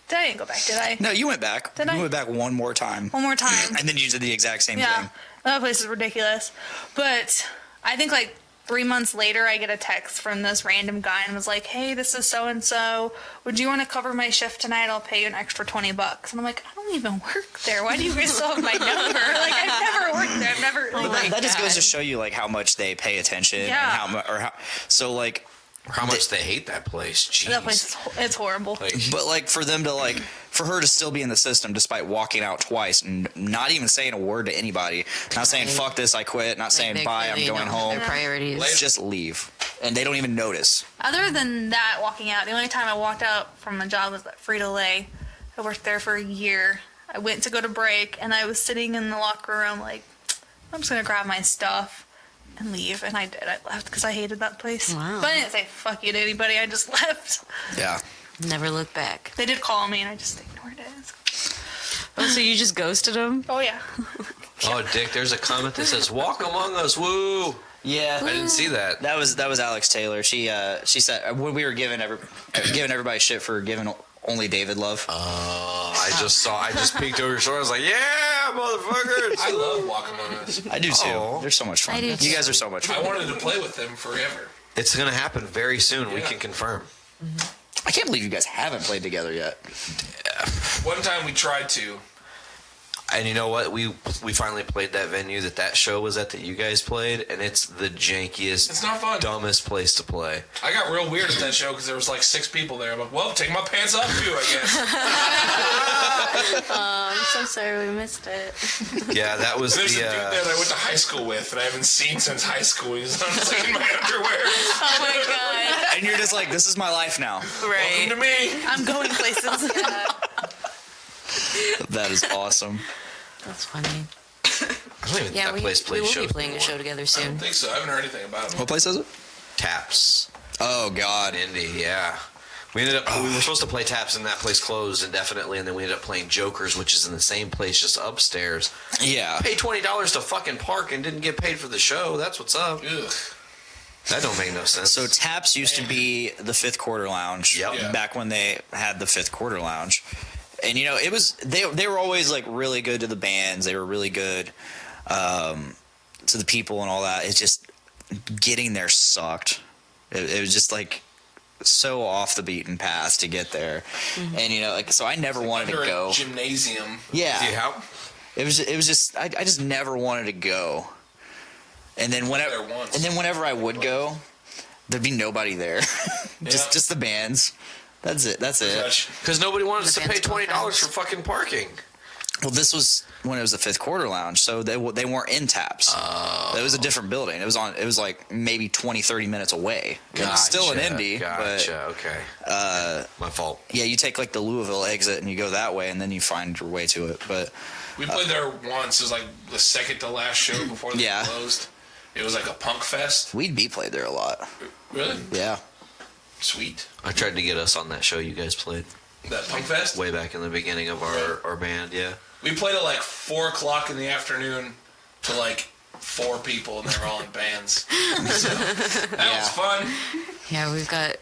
didn't go back, did I? No, you went back. You went back one more time. One more time. And then you did the exact same Yeah. thing. That place is ridiculous. But I think like 3 months later, I get a text from this random guy and was like, hey, this is so-and-so. Would you want to cover my shift tonight? I'll pay you an extra $20. And I'm like, I don't even work there. Why do you guys still have my number? Like, I've never worked there. I've never. That just goes to show you like how much they pay attention. Yeah. And how much they hate that place. Jeez. That place, it's horrible. But like for them to for her to still be in the system despite walking out twice and not even saying a word to anybody, not saying fuck this, I quit, not saying bye, I'm going home. Their priorities. Just leave, and they don't even notice. Other than that, walking out, the only time I walked out from a job was at Frito-Lay. I worked there for a year. I went to go to break, and I was sitting in the locker room like, I'm just gonna grab my stuff and leave, and I did. I left because I hated that place. Wow. But I didn't say fuck you to anybody. I just left. Yeah. Never look back. They did call me, and I just ignored it. Oh, so you just ghosted them? Oh yeah. Oh, Dick, there's a comment that says, walk among us, woo. Yeah, I didn't see that. That was Alex Taylor. She said when we were giving everybody shit for giving only David love. I just peeked over your shoulder. I was like, yeah, motherfuckers. I love Walk Among Us. I do too. They're so much fun. I do You too. guys are so much fun. I wanted to play with them forever. It's going to happen very soon. We Yeah. can confirm. I can't believe you guys haven't played together yet. One time we tried to. And you know what? We finally played that venue that show was at that you guys played, and it's the jankiest, It's not fun. dumbest place to play. I got real weird at that show because there was like 6 people there. I'm like, well, take my pants off too, I guess. I'm so sorry we missed it. Yeah, that was There's the. a dude there that I went to high school with that I haven't seen since high school. He's on like in my underwear. Oh my god. And you're just like, this is my life now. Welcome to me. I'm going places. That is awesome. That's funny. I don't even think Yeah, that place we plays will shows be playing anymore. a show together I don't soon. think so. I haven't heard anything about him. What place is it? Taps. Oh God. Indy, yeah. We were supposed to play Taps, and that place closed indefinitely, and then we ended up playing Jokers, which is in the same place, just upstairs. Yeah. Paid $20 to fucking park and didn't get paid for the show. That's what's up. Ugh. That don't make no sense. So Taps used to be the Fifth Quarter Lounge. Yep. Yeah. Back when they had the Fifth Quarter Lounge. And it was they were always like really good to the bands. They were really good to the people and all that. It's just getting there sucked. It was just like so off the beaten path to get there. Mm-hmm. And so I never wanted to Under a go. gymnasium. Yeah. Do you help? It was just I just never wanted to go. And then whenever I would go, there'd be nobody there. just the bands. That's it. Because nobody wanted us to pay $20 for fucking parking. Well, this was when it was the Fifth Quarter Lounge, so they weren't in Taps. It was a different building. It was like maybe 20, 30 minutes away. It was still an Indy. Gotcha. Okay. My fault. Yeah, you take like the Louisville exit and you go that way, and then you find your way to it. But We played there once. It was like the second to last show before they closed. It was like a punk fest. Weed B played there a lot. Really? Yeah. Sweet. I tried to get us on that show you guys played. That punk fest? Way back in the beginning of our band, yeah. We played at like 4 o'clock in the afternoon to like 4 people, and they were all in bands. So, that was fun. Yeah,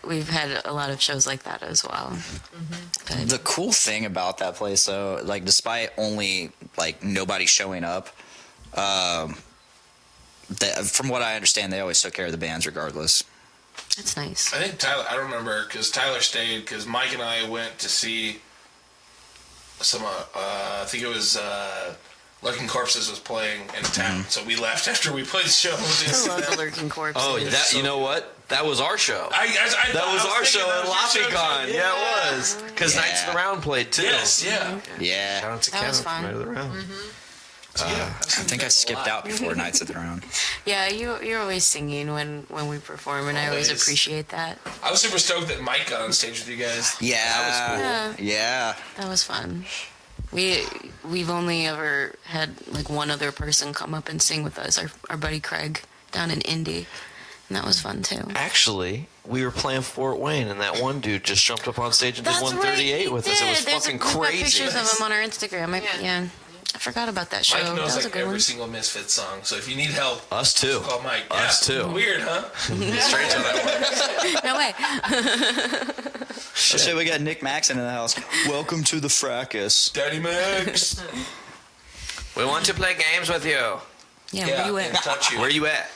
we've had a lot of shows like that as well. Mm-hmm. The cool thing about that place, though, like despite only like nobody showing up, from what I understand, they always took care of the bands regardless. That's nice. I think Tyler, I don't remember, because Tyler stayed, because Mike and I went to see some, I think it was Lurking Corpses was playing in town, so we left after we played the show. I love the Lurking Corpses. Oh, you know what? That was our show. That was our show at LaFiCon. Too. Yeah, it was. Because Knights of the Round played too. Yes, yeah. Yeah. Shout out to That Kevin was from fun. Knights of the Round. I think I skipped out before Nights at the Round. Yeah, you're always singing when we perform, and I always appreciate that. I was super stoked that Mike got on stage with you guys. Yeah. That was cool. Yeah. That was fun. We've only ever had like one other person come up and sing with us, our buddy Craig down in Indy, and that was fun too. Actually, we were playing Fort Wayne, and that one dude just jumped up on stage and did 138 with us. It was fucking crazy. We've got pictures of him on our Instagram. I forgot about that show. Mike knows that was like a good every one. single Misfits song, so if you need help, us too. Call Mike. Us too. Weird, huh? Strange how that works. No way. Oh, shit, we got Nick Maxon in the house. Welcome to the fracas. Daddy Max. We want to play games with you. Yeah, where you at? Touch you. Where you at?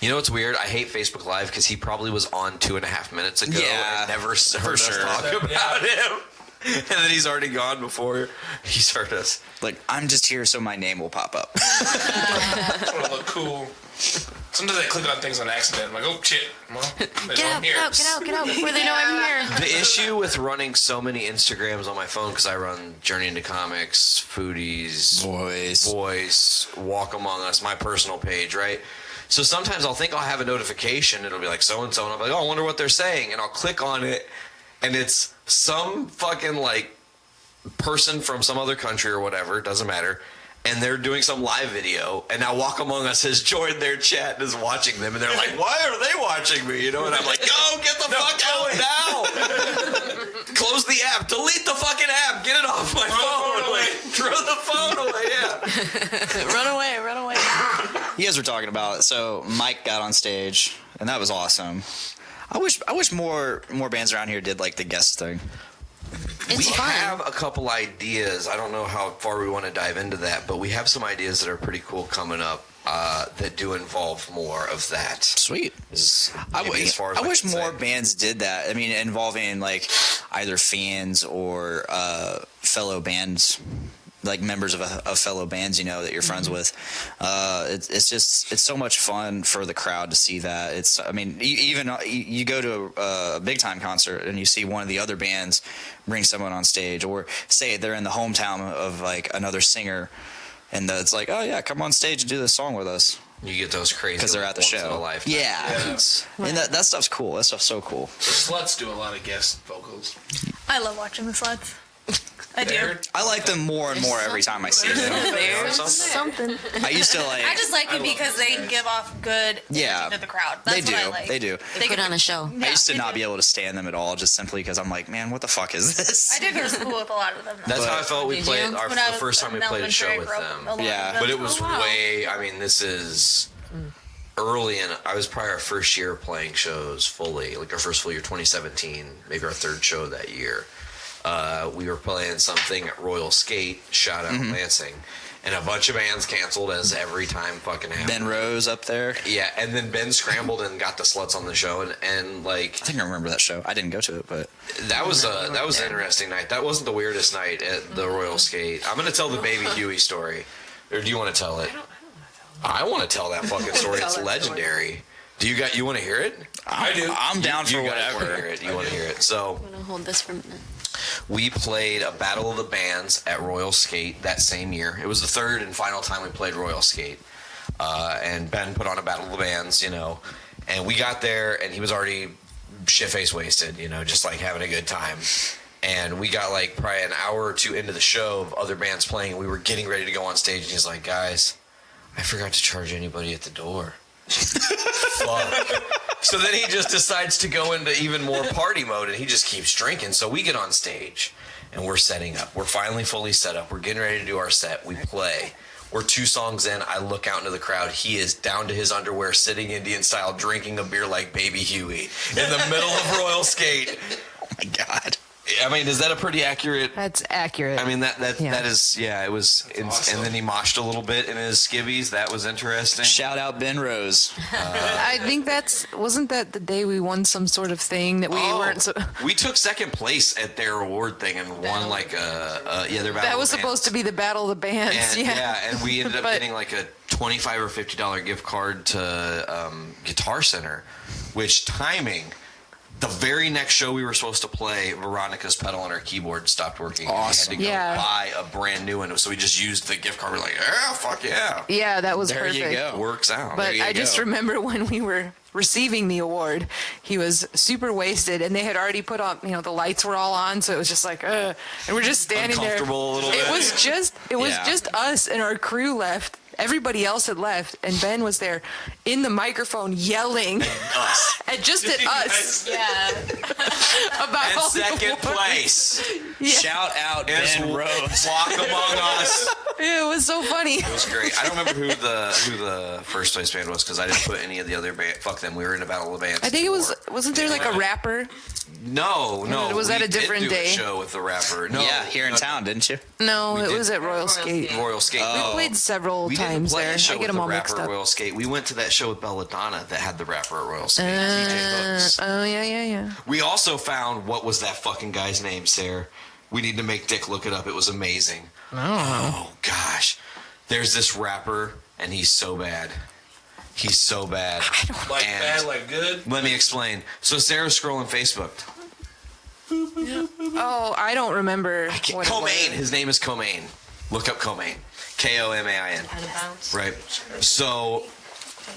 You know what's weird? I hate Facebook Live because he probably was on 2.5 minutes ago and never heard us talk about him. And then he's already gone before he's heard us. Like, I'm just here so my name will pop up. I want to look cool. Sometimes I click on things on accident. I'm like, oh shit. Well, Get out before they know I'm here. The issue with running so many Instagrams on my phone, because I run Journey into Comics, Foodies, Voice, Walk Among Us, my personal page, right? So sometimes I'll think I'll have a notification. It'll be like so-and-so, and I'm like, oh, I wonder what they're saying. And I'll click on it, and it's some fucking, like, person from some other country or whatever, doesn't matter, and they're doing some live video, and now Walk Among Us has joined their chat and is watching them, and they're like, why are they watching me? You know, and I'm like, go, get the fuck out now. Close the app. Delete the fucking app. Get it off my phone. Like, throw the phone away, yeah. Run away. You guys were talking about, so Mike got on stage, and that was awesome. I wish more bands around here did like the guest thing. We have a couple ideas. I don't know how far we want to dive into that, but we have some ideas that are pretty cool coming up that do involve more of that. Sweet. I wish more bands did that. I mean, involving like either fans or fellow bands, like members of fellow bands, you know, that you're friends with. It's so much fun for the crowd to see that. I mean, even you go to a big time concert and you see one of the other bands bring someone on stage, or say they're in the hometown of like another singer, and it's like, oh yeah, come on stage and do this song with us. You get those crazy because they're at the show. Yeah. And that stuff's cool. That stuff's so cool. The Sluts do a lot of guest vocals. I love watching the Sluts. I do. I like them more and more every time I see them. There's something. I used to like. I just like it because they give off good energy to the crowd. That's they do. What I like. They do. They put on a show. I used to not be able to stand them at all, just simply because I'm like, man, what the fuck is this? I did go to school with a lot of them. That's how I felt. We played the first time we played a show with them. Yeah, but it was way. I mean, this is early in. I was probably our first year playing shows fully, like our first full year, 2017, maybe our third show that year. We were playing something at Royal Skate, shout out Lansing, and a bunch of bands canceled, as every time fucking happens. Ben Rose up there. Yeah, and then Ben scrambled and got the Sluts on the show, and like I think I remember that show. I didn't go to it, but that was an interesting night. That wasn't the weirdest night at the Royal Skate. I'm gonna tell the Baby Huey story, or do you want to tell it? I want to tell that fucking story. It's legendary. Do you want to hear it? I do. I'm down for whatever. You want to hear it? So I'm gonna hold this for a minute. We played a Battle of the Bands at Royal Skate that same year. It was the third and final time we played Royal Skate. And Ben put on a Battle of the Bands, you know. And we got there, and he was already shit-faced wasted, you know, just like having a good time. And we got like probably an hour or two into the show of other bands playing, and we were getting ready to go on stage, and he's like, guys, I forgot to charge anybody at the door. Fuck. So then he just decides to go into even more party mode, and he just keeps drinking. So we get on stage and we're setting up. We're finally fully set up. We're getting ready to do our set. We play. We're 2 songs in. I look out into the crowd. He is down to his underwear, sitting Indian style, drinking a beer like Baby Huey in the middle of Royal Skate. Oh my God. I mean, is that a pretty accurate? That's accurate. I mean, that is, yeah, it was. Awesome. And then he moshed a little bit in his skivvies. That was interesting. Shout out Ben Rose. I think wasn't that the day we won some sort of thing that we weren't. We took second place at their award thing and won like their battle. That was supposed to be the Battle of the Bands. And, and we ended up getting like a $25 or $50 gift card to Guitar Center, which timing. The very next show we were supposed to play, Veronica's pedal on her keyboard stopped working. Awesome. We had to go buy a brand new one, so we just used the gift card. We're like, yeah, fuck yeah. Yeah, that was there perfect. You go. Works out. But I just remember when we were receiving the award. He was super wasted, and they had already put on, the lights were all on, so it was just like, and we're just standing there. Uncomfortable a little bit. It was just us, and our crew left. Everybody else had left, and Ben was there in the microphone yelling at us. Yeah. About And all the second awards. place. Yeah. Shout out Ben Rose. Walk among us. It was so funny. It was great. I don't remember who the first place band was because I didn't put any of the other band. Fuck them. We were in a battle of bands. I think it was. Wasn't there like a rapper? No. Was that we a different did do day? A show with the rapper. No, Yeah, here in town, didn't you? No, We it did. was at Royal Skate. Royal Skate. We played several We didn't times play there. a show I with get them the all rapper mixed at up. Royal Skate. We went to that show with Belladonna that had the rapper at Royal Skate. DJ Hooks. Oh yeah. We also found what was that fucking guy's name, Sarah? We need to make Dick look it up. It was amazing. Oh gosh, there's this rapper and he's so bad. He's so bad. Like And bad, like good. Let me explain. So Sarah's scrolling Facebook. Oh, I don't remember. What it Comain. was. His name is Comain. Look up Comain. Komain. Right. So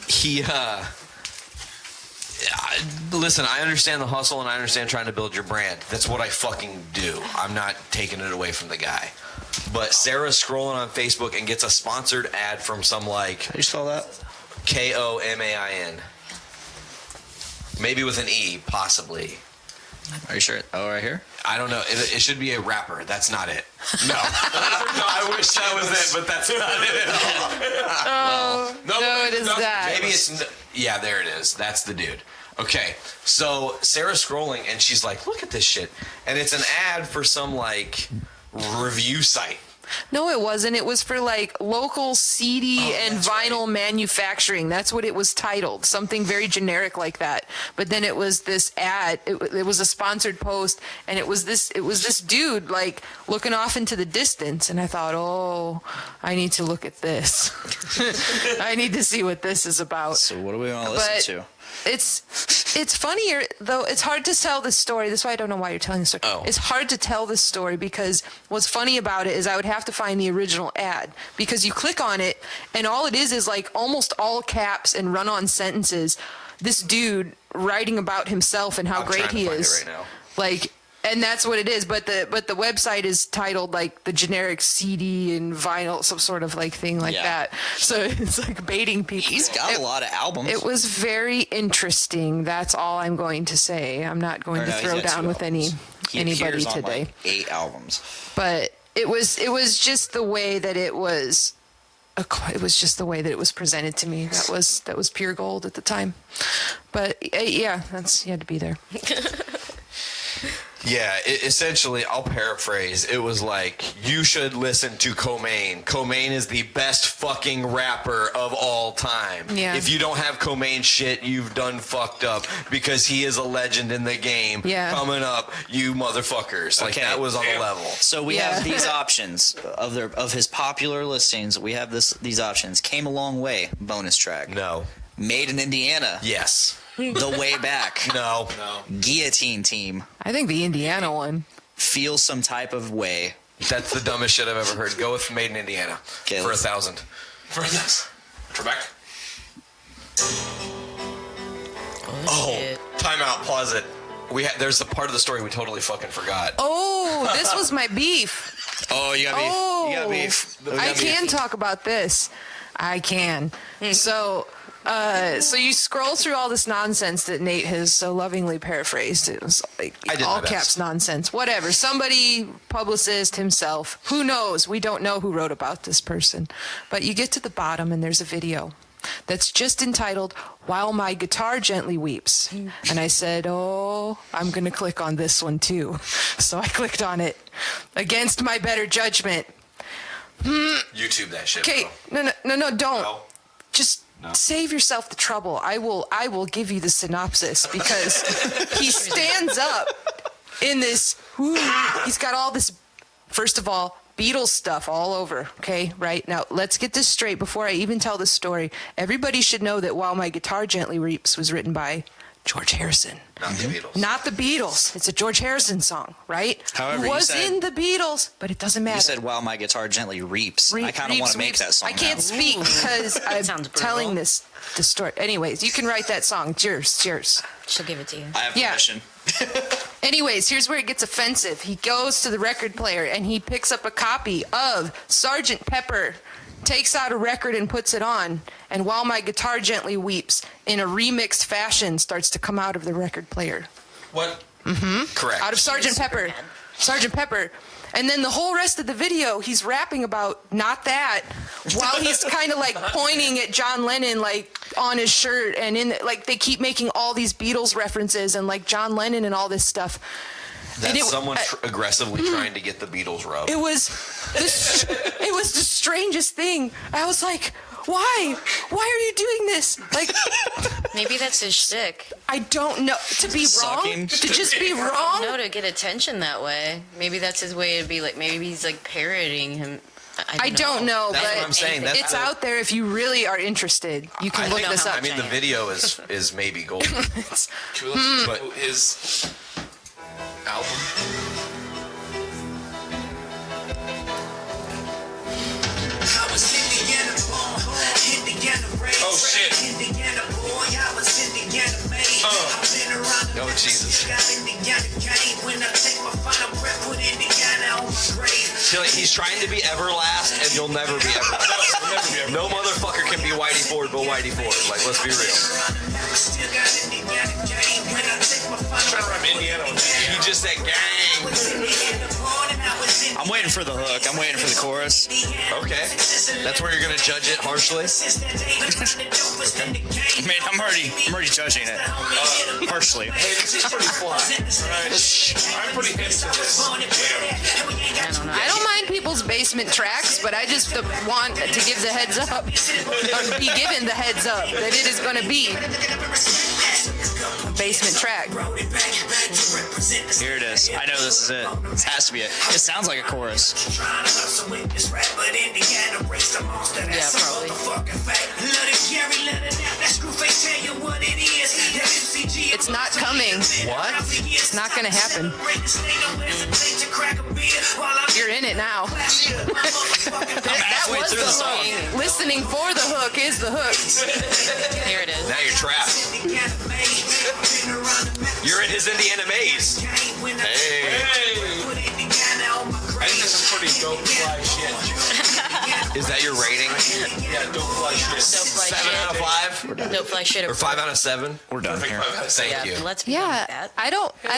he listen, I understand the hustle and I understand trying to build your brand. That's what I fucking do. I'm not taking it away from the guy. But Sarah's scrolling on Facebook and gets a sponsored ad from some like How do you spell that? Komain. Maybe with an E, possibly. Are you sure? Oh, right here? I don't know. It should be a rapper. That's not it. No. I wish that was it, but that's not it at all. No, it is that. Maybe it's... Yeah, there it is. That's the dude. Okay, so Sarah's scrolling, and she's like, look at this shit. And it's an ad for some, like, review site. No, it wasn't. It was for like local CD and vinyl manufacturing. That's what it was titled. Something very generic like that. But then it was this ad. It was a sponsored post, and it was this dude like looking off into the distance. And I thought, oh, I need to look at this. I need to see what this is about. So what do we want to listen to? It's funnier though. It's hard to tell this story. That's why I don't know why you're telling this story. Oh. It's hard to tell this story because what's funny about it is I would have to find the original ad because you click on it and all it is like almost all caps and run-on sentences. This dude writing about himself and how I'm great trying to he find is. it right now. Like, and that's what it is. But the website is titled like the generic CD and vinyl, some sort of like thing like that. So it's like baiting people. He's got a lot of albums. It was very interesting. That's all I'm going to say. I'm not going to throw down with anybody on, today. like, 8 albums. But it was just the way that it was. It was just the way that it was presented to me. That was pure gold at the time. But yeah, you had to be there. Yeah, essentially, I'll paraphrase. It was like, you should listen to Comain. Comain is the best fucking rapper of all time. Yeah. If you don't have Comain shit, you've done fucked up because he is a legend in the game. Yeah. Coming up, you motherfuckers. Like, Okay. that was on the level. So we have these options of his popular listings. We have these options. Came a Long Way, bonus track. No. Made in Indiana. Yes. The Way Back. No. Guillotine Team. I think the Indiana one. Feel Some Type of Way. That's the dumbest shit I've ever heard. Go with Made in Indiana. Okay, for let's- 1,000. For this. Trebek. Time out. Pause it. There's a part of the story we totally fucking forgot. Oh, this was my beef. Oh, you got beef. Oh, You got beef. I can talk about this. I can. So you scroll through all this nonsense that Nate has so lovingly paraphrased. It was like I did all my best. caps nonsense. Whatever. Somebody, publicist himself. Who knows? We don't know who wrote about this person. But you get to the bottom and there's a video that's just entitled While My Guitar Gently Weeps. And I said, oh, I'm going to click on this one too. So I clicked on it against my better judgment. YouTube that shit. Okay, bro. no, don't. No. Just save yourself the trouble. I will give you the synopsis because he stands up in this. He's got all this. First of all, Beatles stuff all over. Okay, right now let's get this straight before I even tell the story. Everybody should know that While My Guitar Gently Weeps was written by George Harrison. Not the Beatles. Not the Beatles. It's a George Harrison song, right? However, It you was said- in the Beatles, but it doesn't matter. You said, "While my guitar gently reaps." I kind of want to make that song. I can't now. speak because I'm sounds brutal. telling this story. Anyways, you can write that song. Cheers. She'll give it to you. I have Yeah. permission. Anyways, here's where it gets offensive. He goes to the record player and he picks up a copy of Sgt. Pepper, takes out a record and puts it on, and While My Guitar Gently Weeps, in a remixed fashion, starts to come out of the record player. What? Correct. Out of Sgt. Pepper. Sgt. Pepper. And then the whole rest of the video, he's rapping about not that, while he's kind of like pointing at John Lennon, like on his shirt, and like they keep making all these Beatles references and like John Lennon and all this stuff. That's someone aggressively trying to get the Beatles rub. It was the strangest thing. I was like, why are you doing this? Like, Maybe that's his shtick. I don't know. To be wrong? To just be wrong? No, to get attention that way. Maybe that's his way to be like, maybe he's like parodying him. I don't know, That's but what I'm saying. That's it's the- out there if you really are interested. You can I look think- this up. I mean, the video is maybe gold. Can we listen to his album? Oh shit! Oh Jesus! He's trying to be Everlast, and you'll never be Everlast. No motherfucker can be Whitey Ford, but Whitey Ford. Like, let's be real. He just said gang. I'm waiting for the hook. I'm waiting for the chorus. Okay, that's where you're gonna judge it harshly. Man, I'm already judging it harshly. Hey, this is pretty fly. Right? I'm pretty hip to this. I don't mind people's basement tracks, but I just want to give the heads up, or be given the heads up that it is going to be a basement track. Here it is. I know this is it. It has to be it. It sounds like a chorus. Yeah, probably. It's not coming. What? It's not going to happen. You're in it now. That halfway was through the song. Listening for the hook is the hook. Here it is. Now you're trapped. You're in his Indiana maze. Hey. I think this is pretty dope fly shit. Is that your rating? Yeah, dope fly shit. Dope fly 7 out of 5? Dope fly shit. Or 5 out of 7? We're done here. Thank you. Let's be done with Yeah, that. I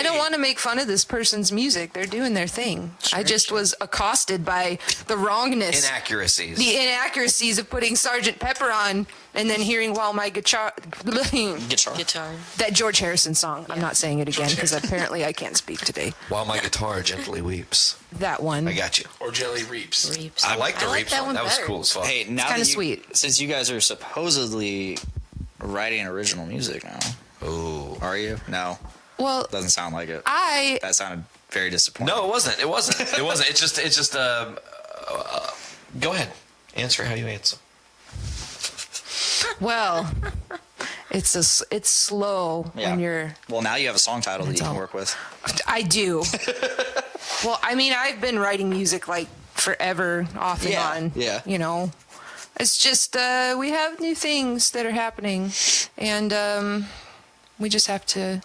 don't want to make fun of this person's music. They're doing their thing. I just was accosted by the wrongness, Inaccuracies. the inaccuracies of putting Sgt. Pepper on and then hearing While My Guitar, Guitar. that George Harrison song. I'm not saying it again because apparently I can't speak today. While my guitar gently weeps. That one. I got you. Or Jelly Reaps. Reaps. I like the Reaps that one. That was better. cool as fuck. Hey, now kinda that sweet. since you guys are supposedly writing original music now, Ooh. are you? No, Well, doesn't sound like it. That sounded very disappointing. No, it wasn't. It wasn't. It wasn't. It's just. Go ahead. Answer how you answer. well, it's slow when you're. Well, now you have a song title that you can all. work with. I do. Well, I mean, I've been writing music like forever, off and on. Yeah. You know, it's just we have new things that are happening, and we just have to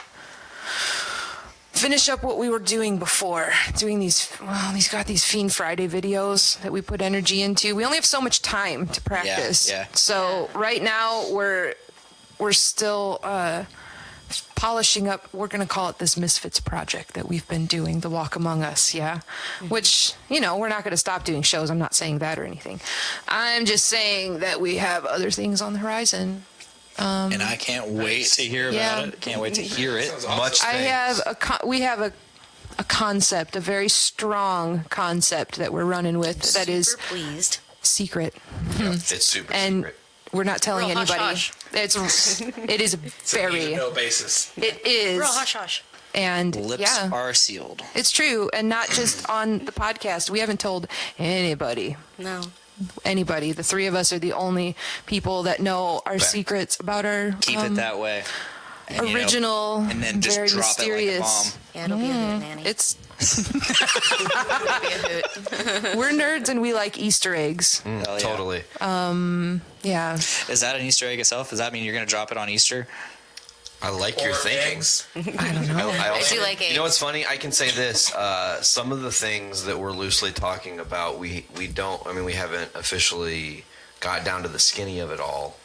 finish up what we were doing before. Doing these, he's got these Fiend Friday videos that we put energy into. We only have so much time to practice. Yeah. So right now we're still polishing up. We're going to call it this Misfits project that we've been doing, the Walk Among Us, yeah? Which, we're not going to stop doing shows. I'm not saying that or anything. I'm just saying that we have other things on the horizon. And I can't wait to hear about it. Can't wait to hear it. Much We have a concept, a very strong concept that we're running with that is Super pleased. secret. It's super And secret. we're not telling Real hush anybody. hush. It is very. No basis. It is. Real hush hush. And Lips are sealed. it's true, and not just on the podcast. We haven't told anybody. No. Anybody. The three of us are the only people that know our secrets about our. Keep it that way. and, original, and then just very drop mysterious. it like a bomb. Yeah, it'll be a hoot, Nanny. It's It'll be a hoot. we're nerds and we like Easter eggs. Hell yeah. Totally. Yeah. Is that an Easter egg itself? Does that mean you're going to drop it on Easter? I like your Or thinking. eggs. I don't know. I also, do like You know eggs. what's funny? I can say this. Some of the things that we're loosely talking about, we haven't officially got down to the skinny of it all.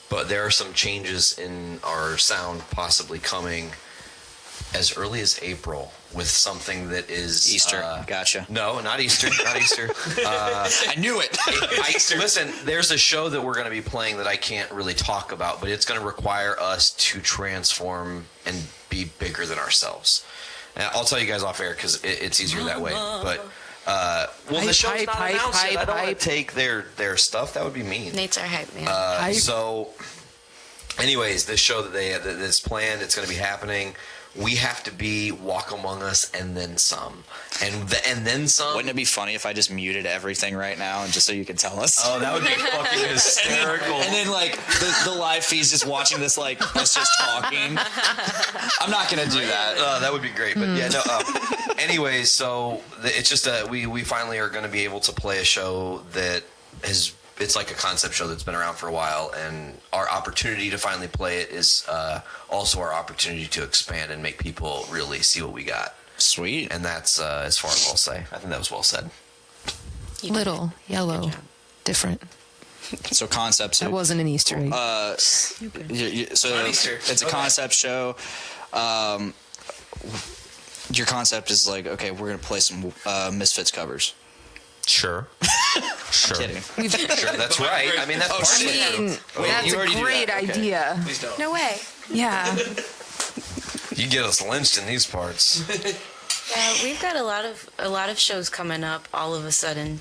But there are some changes in our sound possibly coming as early as April with something that is Easter. Gotcha. No, not Easter. Not Easter. I knew it. Listen, there's a show that we're going to be playing that I can't really talk about, but it's going to require us to transform and be bigger than ourselves. And I'll tell you guys off air because it's easier that way. But the show's not announced yet. I don't want to take their stuff. That would be mean. Nate's our hype man. So, anyways, this show that's planned, it's going to be happening. We have to be Walk Among Us and then some, and then some. Wouldn't it be funny if I just muted everything right now and just so you could tell us? Oh, that would be fucking hysterical. And then like the live feed's just watching this like us just talking. I'm not gonna do that. That would be great, but yeah, no. Anyways, so it's just we finally are going to be able to play a show that has. It's like a concept show that's been around for a while, and our opportunity to finally play it is also our opportunity to expand and make people really see what we got. Sweet. And that's as far as I'll say. I think that was well said. Little, yellow, different. So concepts. That wasn't an Easter egg. So it's a concept show. Your concept is like, okay, we're gonna play some Misfits covers. Sure. Sure. Kidding. Sure, that's right. I mean, that's part of it. That's you a already do great that. Okay. idea. Please don't. No way. Yeah. You get us lynched in these parts. Yeah, we've got a lot of shows coming up all of a sudden.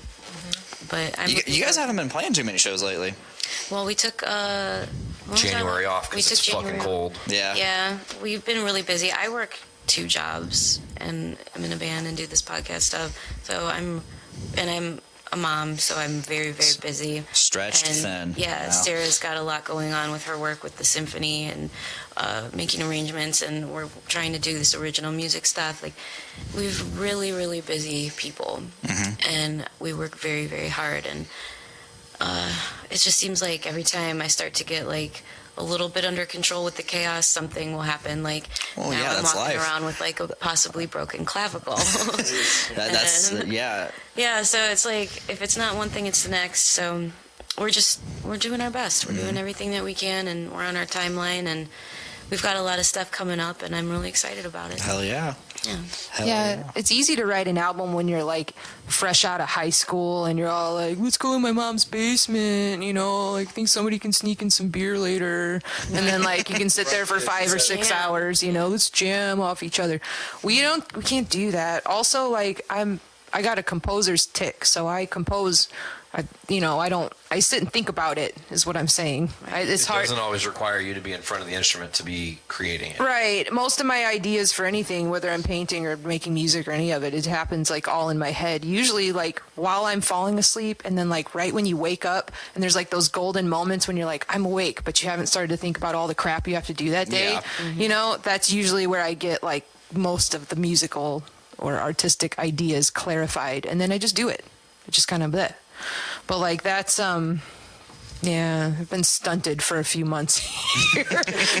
But You guys haven't been playing too many shows lately. Well, we took January off because it's fucking cold. Yeah. Yeah, we've been really busy. I work 2 jobs, and I'm in a band and do this podcast stuff. So I'm a mom, so I'm very, very busy. Stretched and thin. Yeah, Wow. Sarah's got a lot going on with her work with the symphony and making arrangements, and we're trying to do this original music stuff. Like, we've really, really busy people, and we work very, very hard. And it just seems like every time I start to get like a little bit under control with the chaos, something will happen. Like Well, now yeah, I'm that's walking life. around with like a possibly broken clavicle. That's And- yeah. Yeah, so it's like if it's not one thing, it's the next. So we're doing our best. We're doing everything that we can, and we're on our timeline, and we've got a lot of stuff coming up, and I'm really excited about it. Hell yeah. Yeah. Hell Yeah, it's easy to write an album when you're like fresh out of high school and you're all like, let's go in my mom's basement, you know, like think somebody can sneak in some beer later. And then like you can sit there for 5 or 6 Yeah. hours, you know, let's jam off each other. We can't do that. Also, like I got a composer's tick, so I compose. I sit and think about it, is what I'm saying. It's It hard. doesn't always require you to be in front of the instrument to be creating it. Right. Most of my ideas for anything, whether I'm painting or making music or any of it, it happens like all in my head. Usually like while I'm falling asleep, and then like right when you wake up, and there's like those golden moments when you're like, I'm awake, but you haven't started to think about all the crap you have to do that day. Yeah. You know, that's usually where I get like most of the musical or artistic ideas clarified, and then I just do it. It's just kind of bleh. But like that's yeah, I've been stunted for a few months here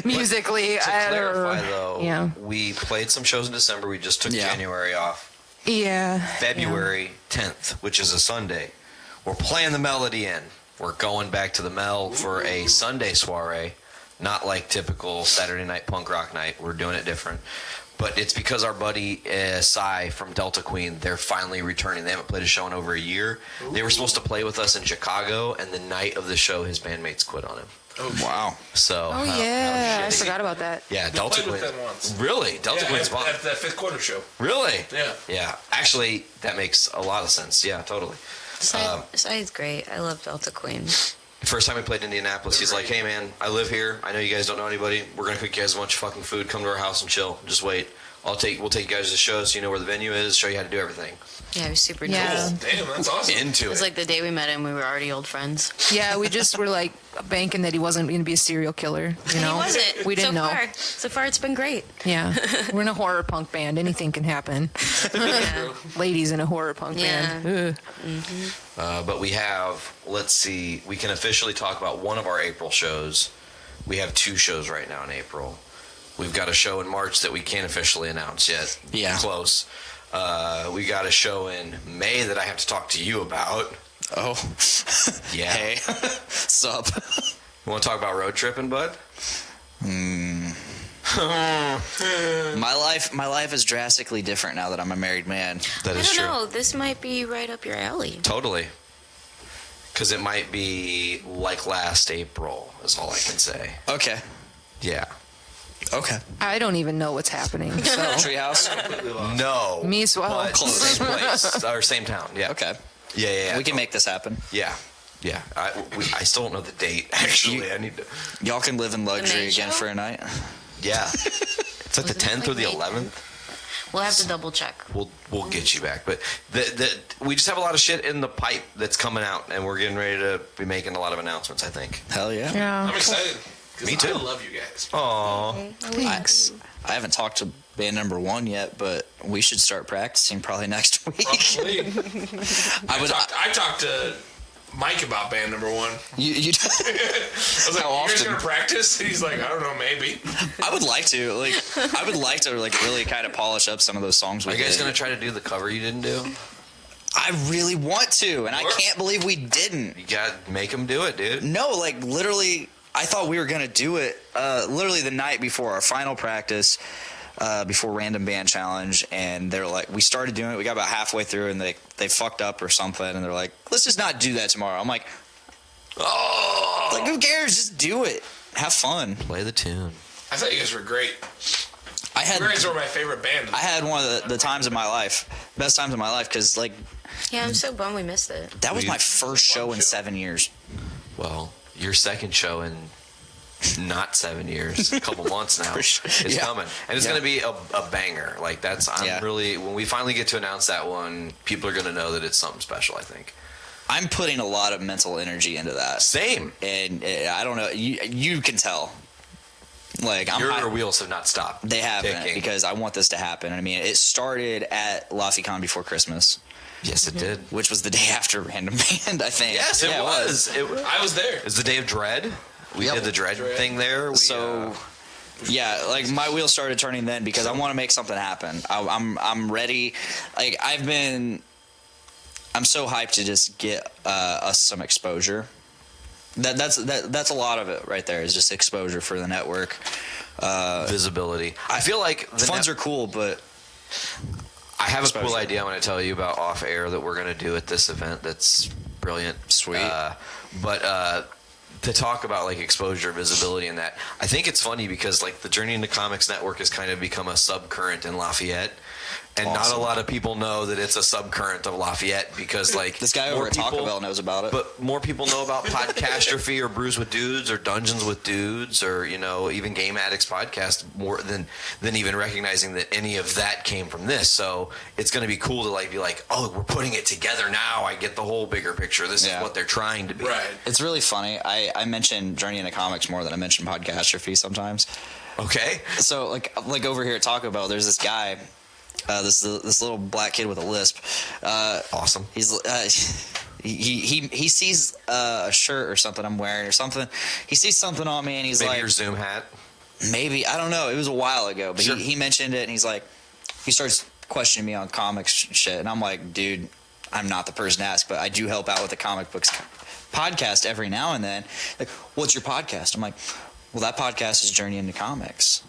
musically. To clarify, though, yeah. we played some shows in December. We just took January off. Yeah. February 10th, which is a Sunday, we're playing the Melody Inn. We're going back to the Mel for a Sunday soiree, not like typical Saturday night punk rock night. We're doing it different. But it's because our buddy Cy from Delta Queen, they're finally returning. They haven't played a show in over a year. They were supposed to play with us in Chicago, and the night of the show, his bandmates quit on him. Oh, wow. So, Oh yeah, I forgot about that. Yeah, We Delta played with Queen. them once. Really? Delta Yeah, Queen's bomb. at that fifth quarter show. Really? Yeah. Yeah. Actually, that makes a lot of sense. Yeah, totally. Sci's great. I love Delta Queen. First time we played Indianapolis, he's like, hey, man, I live here. I know you guys don't know anybody. We're going to cook you guys a bunch of fucking food. Come to our house and chill. Just wait. We'll take you guys to the show so you know where the venue is, show you how to do everything. Yeah, it was super Yeah. cool. Damn, that's awesome. Into It was like the day we met him, we were already old friends. Yeah, we just were like banking that he wasn't going to be a serial killer. You know, He wasn't. We didn't so know. Far. So far, it's been great. Yeah, we're in a horror punk band. Anything can happen. Yeah. Ladies in a horror punk Yeah. band. Ugh. But we have, let's see, we can officially talk about one of our April shows. We have 2 shows right now in April. We've got a show in March that we can't officially announce yet. Yeah. Close. We got a show in May that I have to talk to you about. Oh. Yeah. Hey. Sup? You want to talk about road tripping, bud? My life is drastically different now that I'm a married man. That I is don't true. know. This might be right up your alley. Totally. Because it might be like last April, is all I can say. Okay. Yeah. Okay. I don't even know what's happening. So Treehouse? No. Me as well. But same place. Or same town. Yeah. Okay. Yeah. We can make this happen. Yeah. Yeah. I still don't know the date, actually. I need to. Y'all can live in luxury May again show? for a night. Yeah. It's like the 10th or the 11th. We'll have to double check. We'll get you back. But we just have a lot of shit in the pipe that's coming out, and we're getting ready to be making a lot of announcements, I think. Hell yeah. Yeah. I'm excited. 'Cause Me too. I love you guys. Aww. I haven't talked to band number 1 yet, but we should start practicing probably next week. Probably. I talked to Mike about band number 1. You I was like, How you guys often? gonna practice? He's like, I don't know, maybe. I would like to really kind of polish up some of those songs. Are you guys going to try to do the cover you didn't do? I really want to, and I can't believe we didn't. You got to make them do it, dude. No, like literally, I thought we were gonna do it literally the night before our final practice, before Random Band Challenge, and they're like, we started doing it. We got about halfway through, and they fucked up or something, and they're like, let's just not do that tomorrow. I'm like, oh, like who cares? Just do it. Have fun. Play the tune. I thought you guys were great. You guys were my favorite band. I had one of the times of my life, best times of my life, because like Yeah, I'm so bummed we missed it. that was my first show in 7 years. Well, your second show in not 7 years, a couple months now, is coming, and it's going to be a banger. Like I'm really, when we finally get to announce that one, people are going to know that it's something special. I think I'm putting a lot of mental energy into that. Same, and I don't know. You can tell. Like your wheels have not stopped. They haven't, ticking. because I want this to happen. I mean, it started at LaFiCon before Christmas. Yes, it did. Which was the day after Random Band, I think. Yes, it was. I was there. It was the day of Dread. We did the Dread thing there. Yeah, like my wheels started turning then because I want to make something happen. I'm ready. Like I'm so hyped to just get us some exposure. That's a lot of it right there. Is just exposure for the network, visibility. I feel like the funds are cool, but I have a cool idea I'm going to tell you about off air that we're going to do at this event. That's brilliant. Sweet. But to talk about like exposure, visibility, and that, I think it's funny because like the Journey into Comics network has kind of become a subcurrent in Lafayette. And not a lot of people know that it's a subcurrent of Lafayette because, like, this guy over at Taco Bell knows about it. But more people know about Podcastrophe or Brews with Dudes or Dungeons with Dudes or, you know, even Game Addicts podcast more than even recognizing that any of that came from this. So it's going to be cool to like be like, oh, we're putting it together now. I get the whole bigger picture. This is what they're trying to be. Right. It's really funny. I mention Journey into Comics more than I mention Podcastrophe sometimes. Okay. So like over here at Taco Bell, there's this guy. This little black kid with a lisp. Awesome. He's he sees a shirt or something I'm wearing or something. He sees something on me and he's maybe like, your Zoom hat. Maybe, I don't know. It was a while ago, but he mentioned it and he's like, he starts questioning me on comics shit, and I'm like, dude, I'm not the person to ask, but I do help out with the comic books podcast every now and then. Like, what's your podcast? I'm like, well, that podcast is Journey into Comics.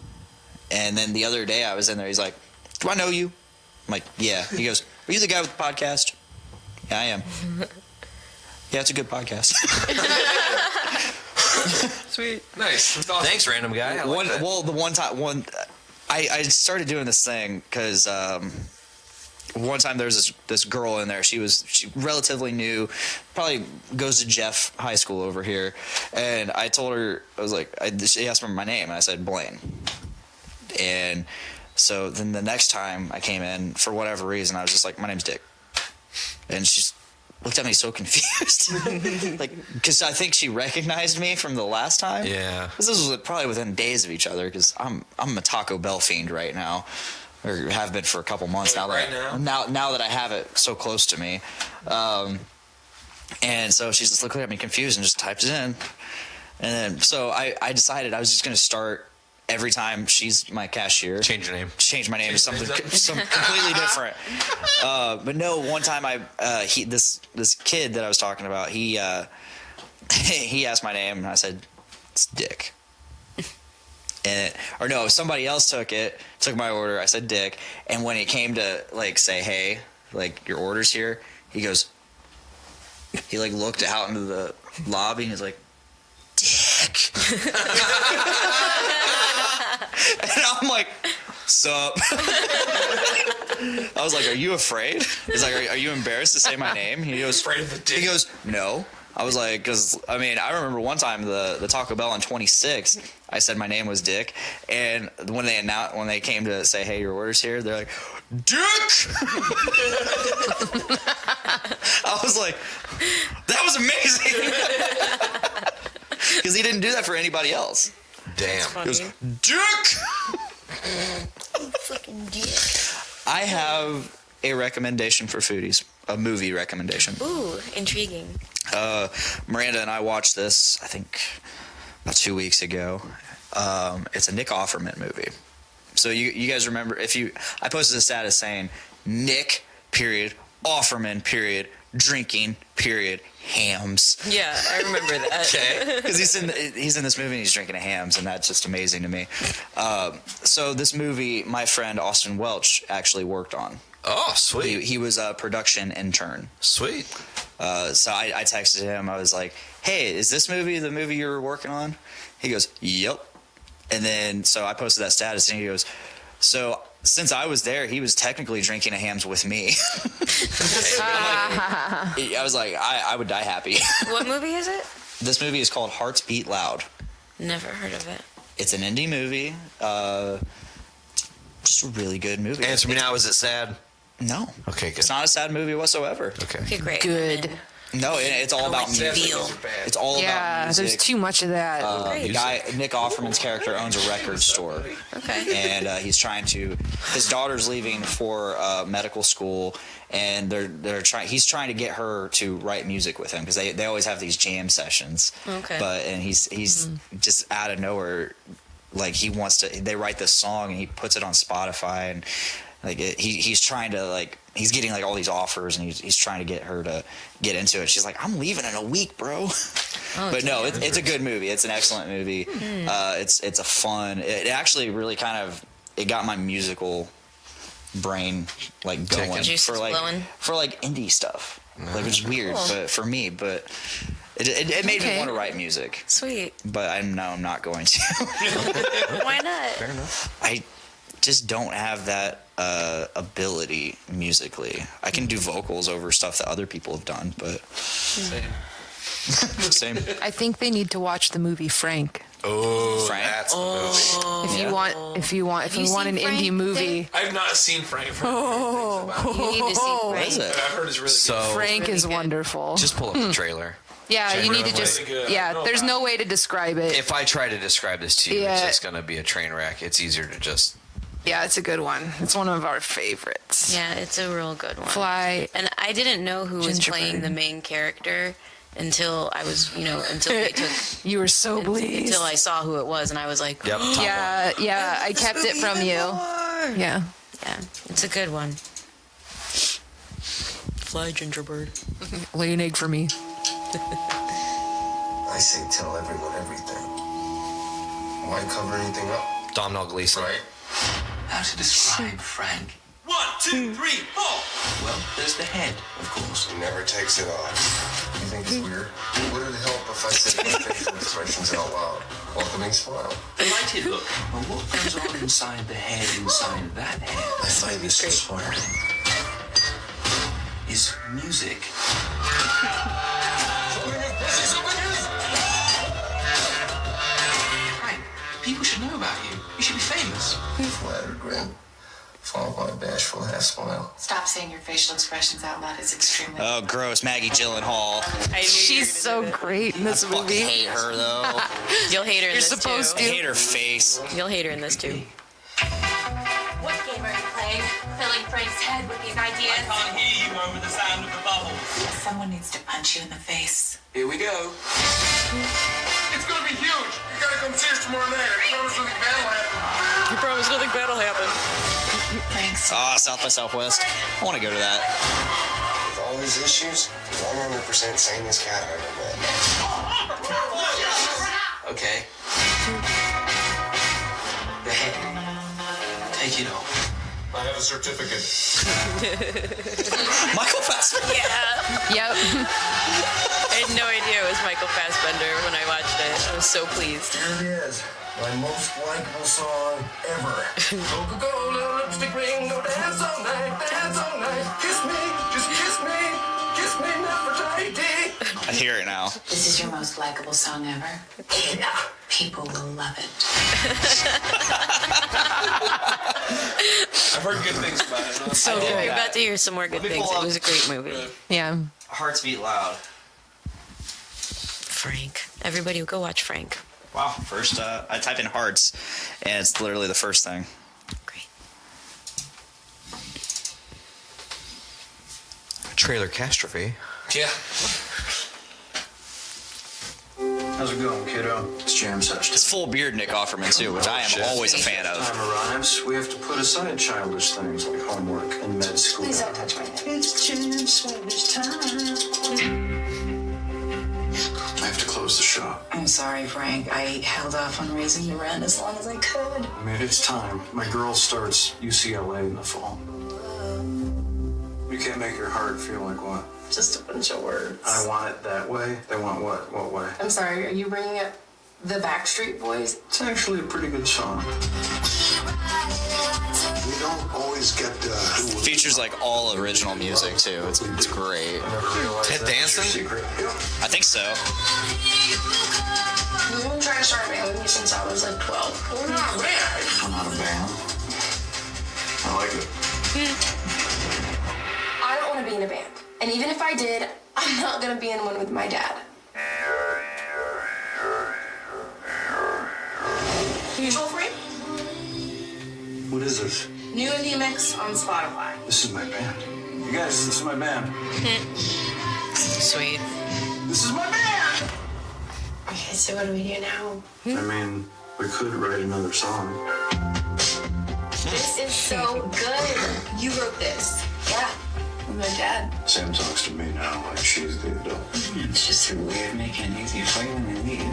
And then the other day I was in there. He's like, do I know you? I'm like, yeah. He goes, are you the guy with the podcast? Yeah, I am. Yeah, it's a good podcast. Sweet. Nice. That's awesome. Thanks, random guy. I like that. Well, the one time, I started doing this thing because one time there was this girl in there. She relatively new, probably goes to Jeff High School over here. And I told her, I was like, she asked me my name, and I said Blaine. And So then the next time I came in, for whatever reason, I was just like, my name's Dick. And she looked at me so confused. Like, because I think she recognized me from the last time. Yeah. Because this was probably within days of each other, because I'm a Taco Bell fiend right now. Or have been for a couple months now. Now that I have it so close to me. And so she's just looking at me confused and just typed it in. And then, so I decided I was just going to start every time she's my cashier. Change your name. Change my name to something completely different. But no, one time this kid that I was talking about, he asked my name and I said, it's Dick. Somebody else took my order. I said Dick. And when he came to like say, hey, like your order's here, he like looked out into the lobby and he's like, Dick. And I'm like, sup? I was like, are you afraid? He's like, are you embarrassed to say my name? He goes, afraid of the Dick? He goes, no. I was like, because I remember one time the Taco Bell on 26, I said my name was Dick, and when they came to say, hey, your order's here, they're like, Dick. I was like, that was amazing, because he didn't do that for anybody else. Damn. He goes, Dick. Fucking Dick. I have a recommendation for foodies, a movie recommendation. Ooh, intriguing. Miranda and I watched this, I think, about 2 weeks ago. It's a Nick Offerman movie. So you guys remember, I posted a status saying, Nick, period, Offerman, period, drinking, period, hams. Yeah, I remember that. Okay. Because he's in this movie and he's drinking a hams, and that's just amazing to me. So this movie, my friend Austin Welch actually worked on. Oh, sweet. He was a production intern. Sweet. So I texted him. I was like, hey, is this movie the movie you were working on? He goes, yep. And then, so I posted that status, and he goes, so since I was there, he was technically drinking a hams with me. I was like, I would die happy. What movie is it? This movie is called Hearts Beat Loud. Never heard of it. It's an indie movie. Just a really good movie. Answer me now, is it sad? No. Okay, good. It's not a sad movie whatsoever. Okay, great. Good. No, it's all about music. It's all about music. There's too much of that. The guy, Nick Offerman's character, owns a record store. Okay. And his daughter's leaving for medical school, and he's trying to get her to write music with him, because they always have these jam sessions. Okay. And he's just out of nowhere, like they write this song and he puts it on Spotify, and like he's trying to he's getting all these offers, and he's trying to get her to get into it. She's like, I'm leaving in a week, bro. But no, it's a good movie. It's an excellent movie. It's a fun. It actually really it got my musical brain going for indie stuff. It's weird, but for me, it made me want to write music. Sweet. But I'm not going to. Why not? Fair enough. I just don't have that ability musically. I can do vocals over stuff that other people have done, but same. I think they need to watch the movie Frank. Oh, Frank? That's the movie. If you want an indie movie. I've not seen Frank. You need to see What is Frank. it? I've heard it's really good. Frank is wonderful. Just pull up the trailer. Yeah, you need to just. Yeah, there's no way to describe it. If I try to describe this to you, it's just going to be a train wreck. It's easier to just. Yeah, it's a good one. It's one of our favorites. Yeah, it's a real good one. Fly. And I didn't know who was playing the main character until I was, until they took. You were so pleased. Until I saw who it was, and I was like, Yep. Yeah, I kept it from you. Yeah. Yeah, it's a good one. Fly, Gingerbird. Lay an egg for me. I say tell everyone everything. Why cover anything up? Domhnall Gleeson. Right? How to describe Frank? 1, 2, 3, 4. Well, there's the head, of course. He never takes it off. You think it's weird? Would it help if I said my facial expressions out loud? Welcoming smile. Delighted look. Well, what goes on inside the head, inside that head? I find this inspiring. Is music. Frank, people should know about you. You should be famous. Flattered, Grant. followed by a bashful half smile. Stop saying your facial expressions out loud. It's extremely... Oh, gross. Maggie Gyllenhaal. She's so great in this movie. I hate her, though. You'll hate her in You're this supposed too. to. I hate her face. You'll hate her in this too. What game are you playing? Filling Frank's head with these ideas? I can't hear you over the sound of the bubbles. Someone needs to punch you in the face. Here we go. It's gonna be huge. You gotta come see us tomorrow night. I promise nothing bad will happen. You promise nothing bad will happen. Frank's... South by Southwest. I want to go to that. With all these issues, 100% sanest cat I've ever met. Okay. The head. Take it off. I have a certificate. Michael Fassbender. Yeah. Yep. I had no idea it was Michael Fassbender when I watched it. I was so pleased. Here it is. My most likable song ever. Coca-Cola, lipstick ring, go dance all night, dance all night. Kiss me, just kiss me, Nefertiti. I hear it now. This is your most likable song ever. Yeah. People will love it. I've heard good things about it. So You're good. about to hear some more good Let me things. pull It up. was a great movie. Yeah. Hearts beat loud. Frank. Everybody go watch Frank. Wow. First, I type in hearts, and it's literally the first thing. Great. Trailer Catastrophe. Yeah. How's it going, kiddo? It's jam session. It's full beard Nick Offerman, too, which I am always a fan of. Time arrives, we have to put aside childish things like homework and med school. Please don't touch my neck. It's jam sandwich time. I have to close the shop. I'm sorry, Frank. I held off on raising the rent as long as I could. I mean, it's time. My girl starts UCLA in the fall. You can't make your heart feel like what? Just a bunch of words. I want it that way. They want what? What way? I'm sorry, are you bringing up the Backstreet Boys? It's actually a pretty good song. We don't always get Features like all original music, too. It's great. I never realized Ted that was your Danson? secret. I think so. You've been trying to start a band with me since I was like 12. We're not bad. I'm not a band. I like it. I don't want to be in a band. And even if I did, I'm not going to be in one with my dad. Control Frame? What is this? New indie mix on Spotify. This is my band. You guys, this is my band. Sweet. This is my band! Okay, so what do we do now? I mean, we could write another song. This is so good. You wrote this. Yeah. With my dad. Sam talks to me now like she's the adult. It's just her way of making it easier for you when you leave.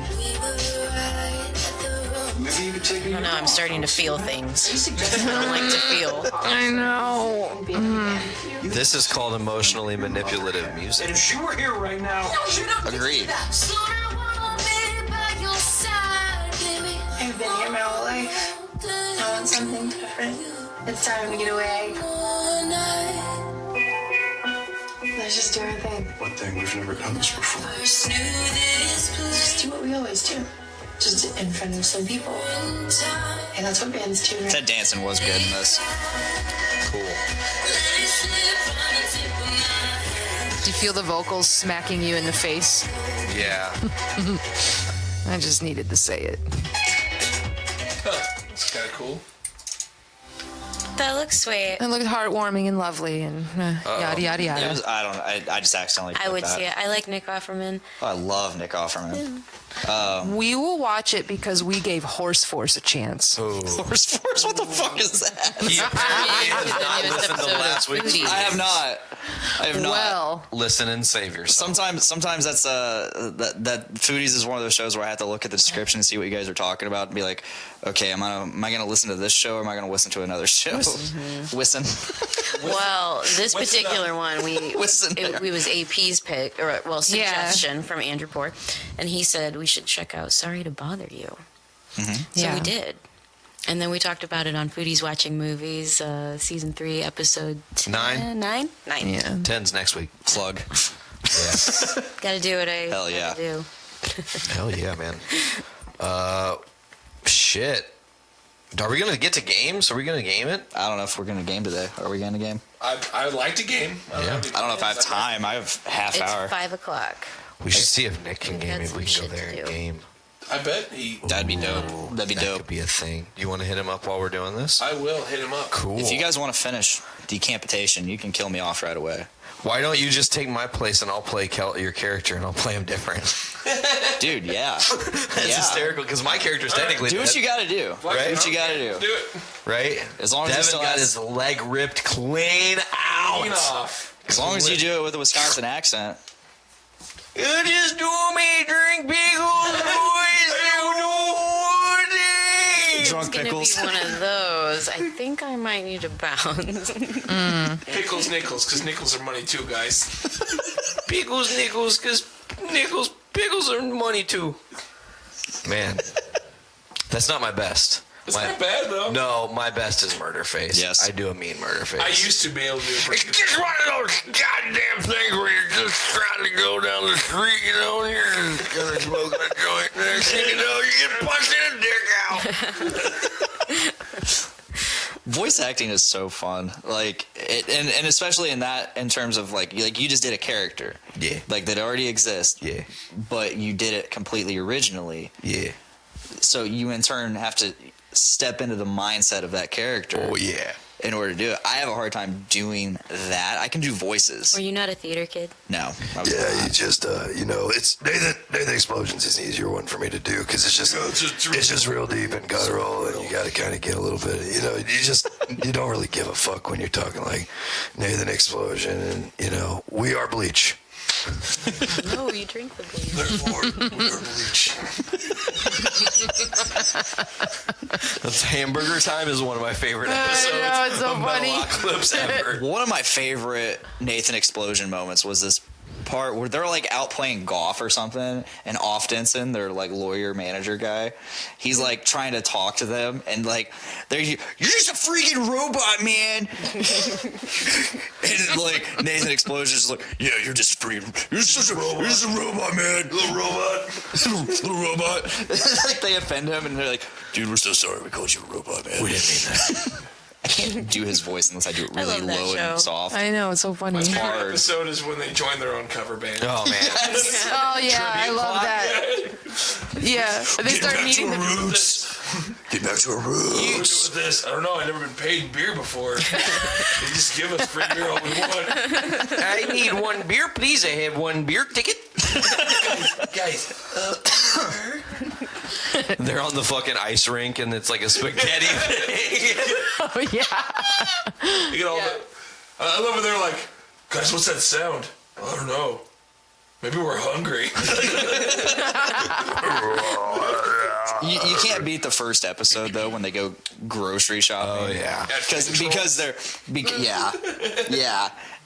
Maybe you could take me. I don't know, I'm starting to feel things. I don't like to feel. I know. This is called emotionally manipulative music. And if she were here right now. Agreed. I've been here my whole life. I want something different. It's time to get away. Let's just do our thing. What thing? We've never done this before. Just do what we always do. Just in front of some people. And that's what bands do, right? Ted Danson was good in this. Cool. Do you feel the vocals smacking you in the face? Yeah. I just needed to say it. It's kind of cool. That looks sweet. It looked heartwarming and lovely and yada yada It yada. was, I just accidentally I put would that. see it. I like Nick Offerman. Oh, I love Nick Offerman. We will watch it because we gave Horse Force a chance. Horse Force? What the fuck is that? He apparently has not newest listened to episode of last week's Foodie. I have not. I have not. Well, Listen and save yourself. Sometimes that's that Foodies is one of those shows where I have to look at the description and see what you guys are talking about and be like, okay, am I gonna listen to this show or am I gonna listen to another show? Listen. Well, this particular one, we Listen. it was AP's pick, or well, suggestion from Andrew Poor, and he said we should check out Sorry to Bother You. So we did. And then we talked about it on Foodies Watching Movies, season 3, episode 9. 9? Yeah. 10's next week. Plug. Yeah. Gotta do what I Hell yeah. gotta do. Hell yeah, man. Shit. Are we gonna get to games? Are we gonna game it? I don't know if we're gonna game today. Are we gonna game? I would like to game. I don't know if I have time. I have half hour. It's 5 o'clock. We should see if Nick can game. Got Maybe we some can go there shit and to do. game. I bet he. That'd be dope. That'd be That dope. could be a thing. Do you want to hit him up while we're doing this? I will hit him up. Cool. If you guys want to finish Decapitation, you can kill me off right away. Why don't you just take my place and I'll play your character and I'll play him different? Dude, yeah. That's Yeah. hysterical because my character's technically Do what you gotta do. Right? Do what you gotta do. Do it. Right? As long as Devin he still got has- his leg ripped clean out. Clean off. As long as you do it with a Wisconsin accent. You just do me drink pickles, boys. Drunk It's gonna pickles. be one of those. I think I might need to bounce. Pickles, nickels, because nickels are money too, guys. Pickles, nickels, because pickles are money too. Man, that's not my best. It's not bad though. No, my best is murder face. Yes. I do a mean murder face. I used to be able to do It's just one of those goddamn things where you're just trying to go down the street, you know, and you're just gonna smoke a joint. Next thing you know, you get punched in the dick out. Voice acting is so fun. Like, and especially in terms of like you just did a character. Yeah. Like that already exists. Yeah. But you did it completely originally. Yeah. So you in turn have to step into the mindset of that character. Oh, yeah. In order to do it, I have a hard time doing that. I can do voices. Were you not a theater kid? No. Yeah, you just, it's Nathan Explosions is an easier one for me to do because it's just real deep and guttural, and you got to kind of get a little bit, you don't really give a fuck when you're talking like Nathan Explosion, and we are Bleach. No, you drink the bleach. Therefore, we are Bleach. That's Hamburger Time is one of my favorite episodes. I know, it's so of funny. Metalocalypse ever. One of my favorite Nathan Explosion moments was this part where they're like out playing golf or something, and Oftenson, their like lawyer manager guy, he's like trying to talk to them, and like you're just a freaking robot, man. And like Nathan Explosion's like, yeah, you're just you're just a robot, man, little robot. Like they offend him, and they're like, dude, we're so sorry we called you a robot, man. We didn't mean that. I can't do his voice unless I do it really love that low show. and soft. I know, it's so funny. My favorite hard. episode is when they join their own cover band. Oh, man. Oh yeah, I love that. Yeah, they start needing the roots. Get back to our roots. With this, I don't know. I've never been paid beer before. They just give us free beer all we want. I need one beer, please. I have one beer ticket. Guys, They're on the fucking ice rink, and it's like a spaghetti thing. Oh yeah. you get all the. I love when they're like, guys, what's that sound? I don't know. Maybe we're hungry. You can't beat the first episode though when they go grocery shopping. Oh yeah,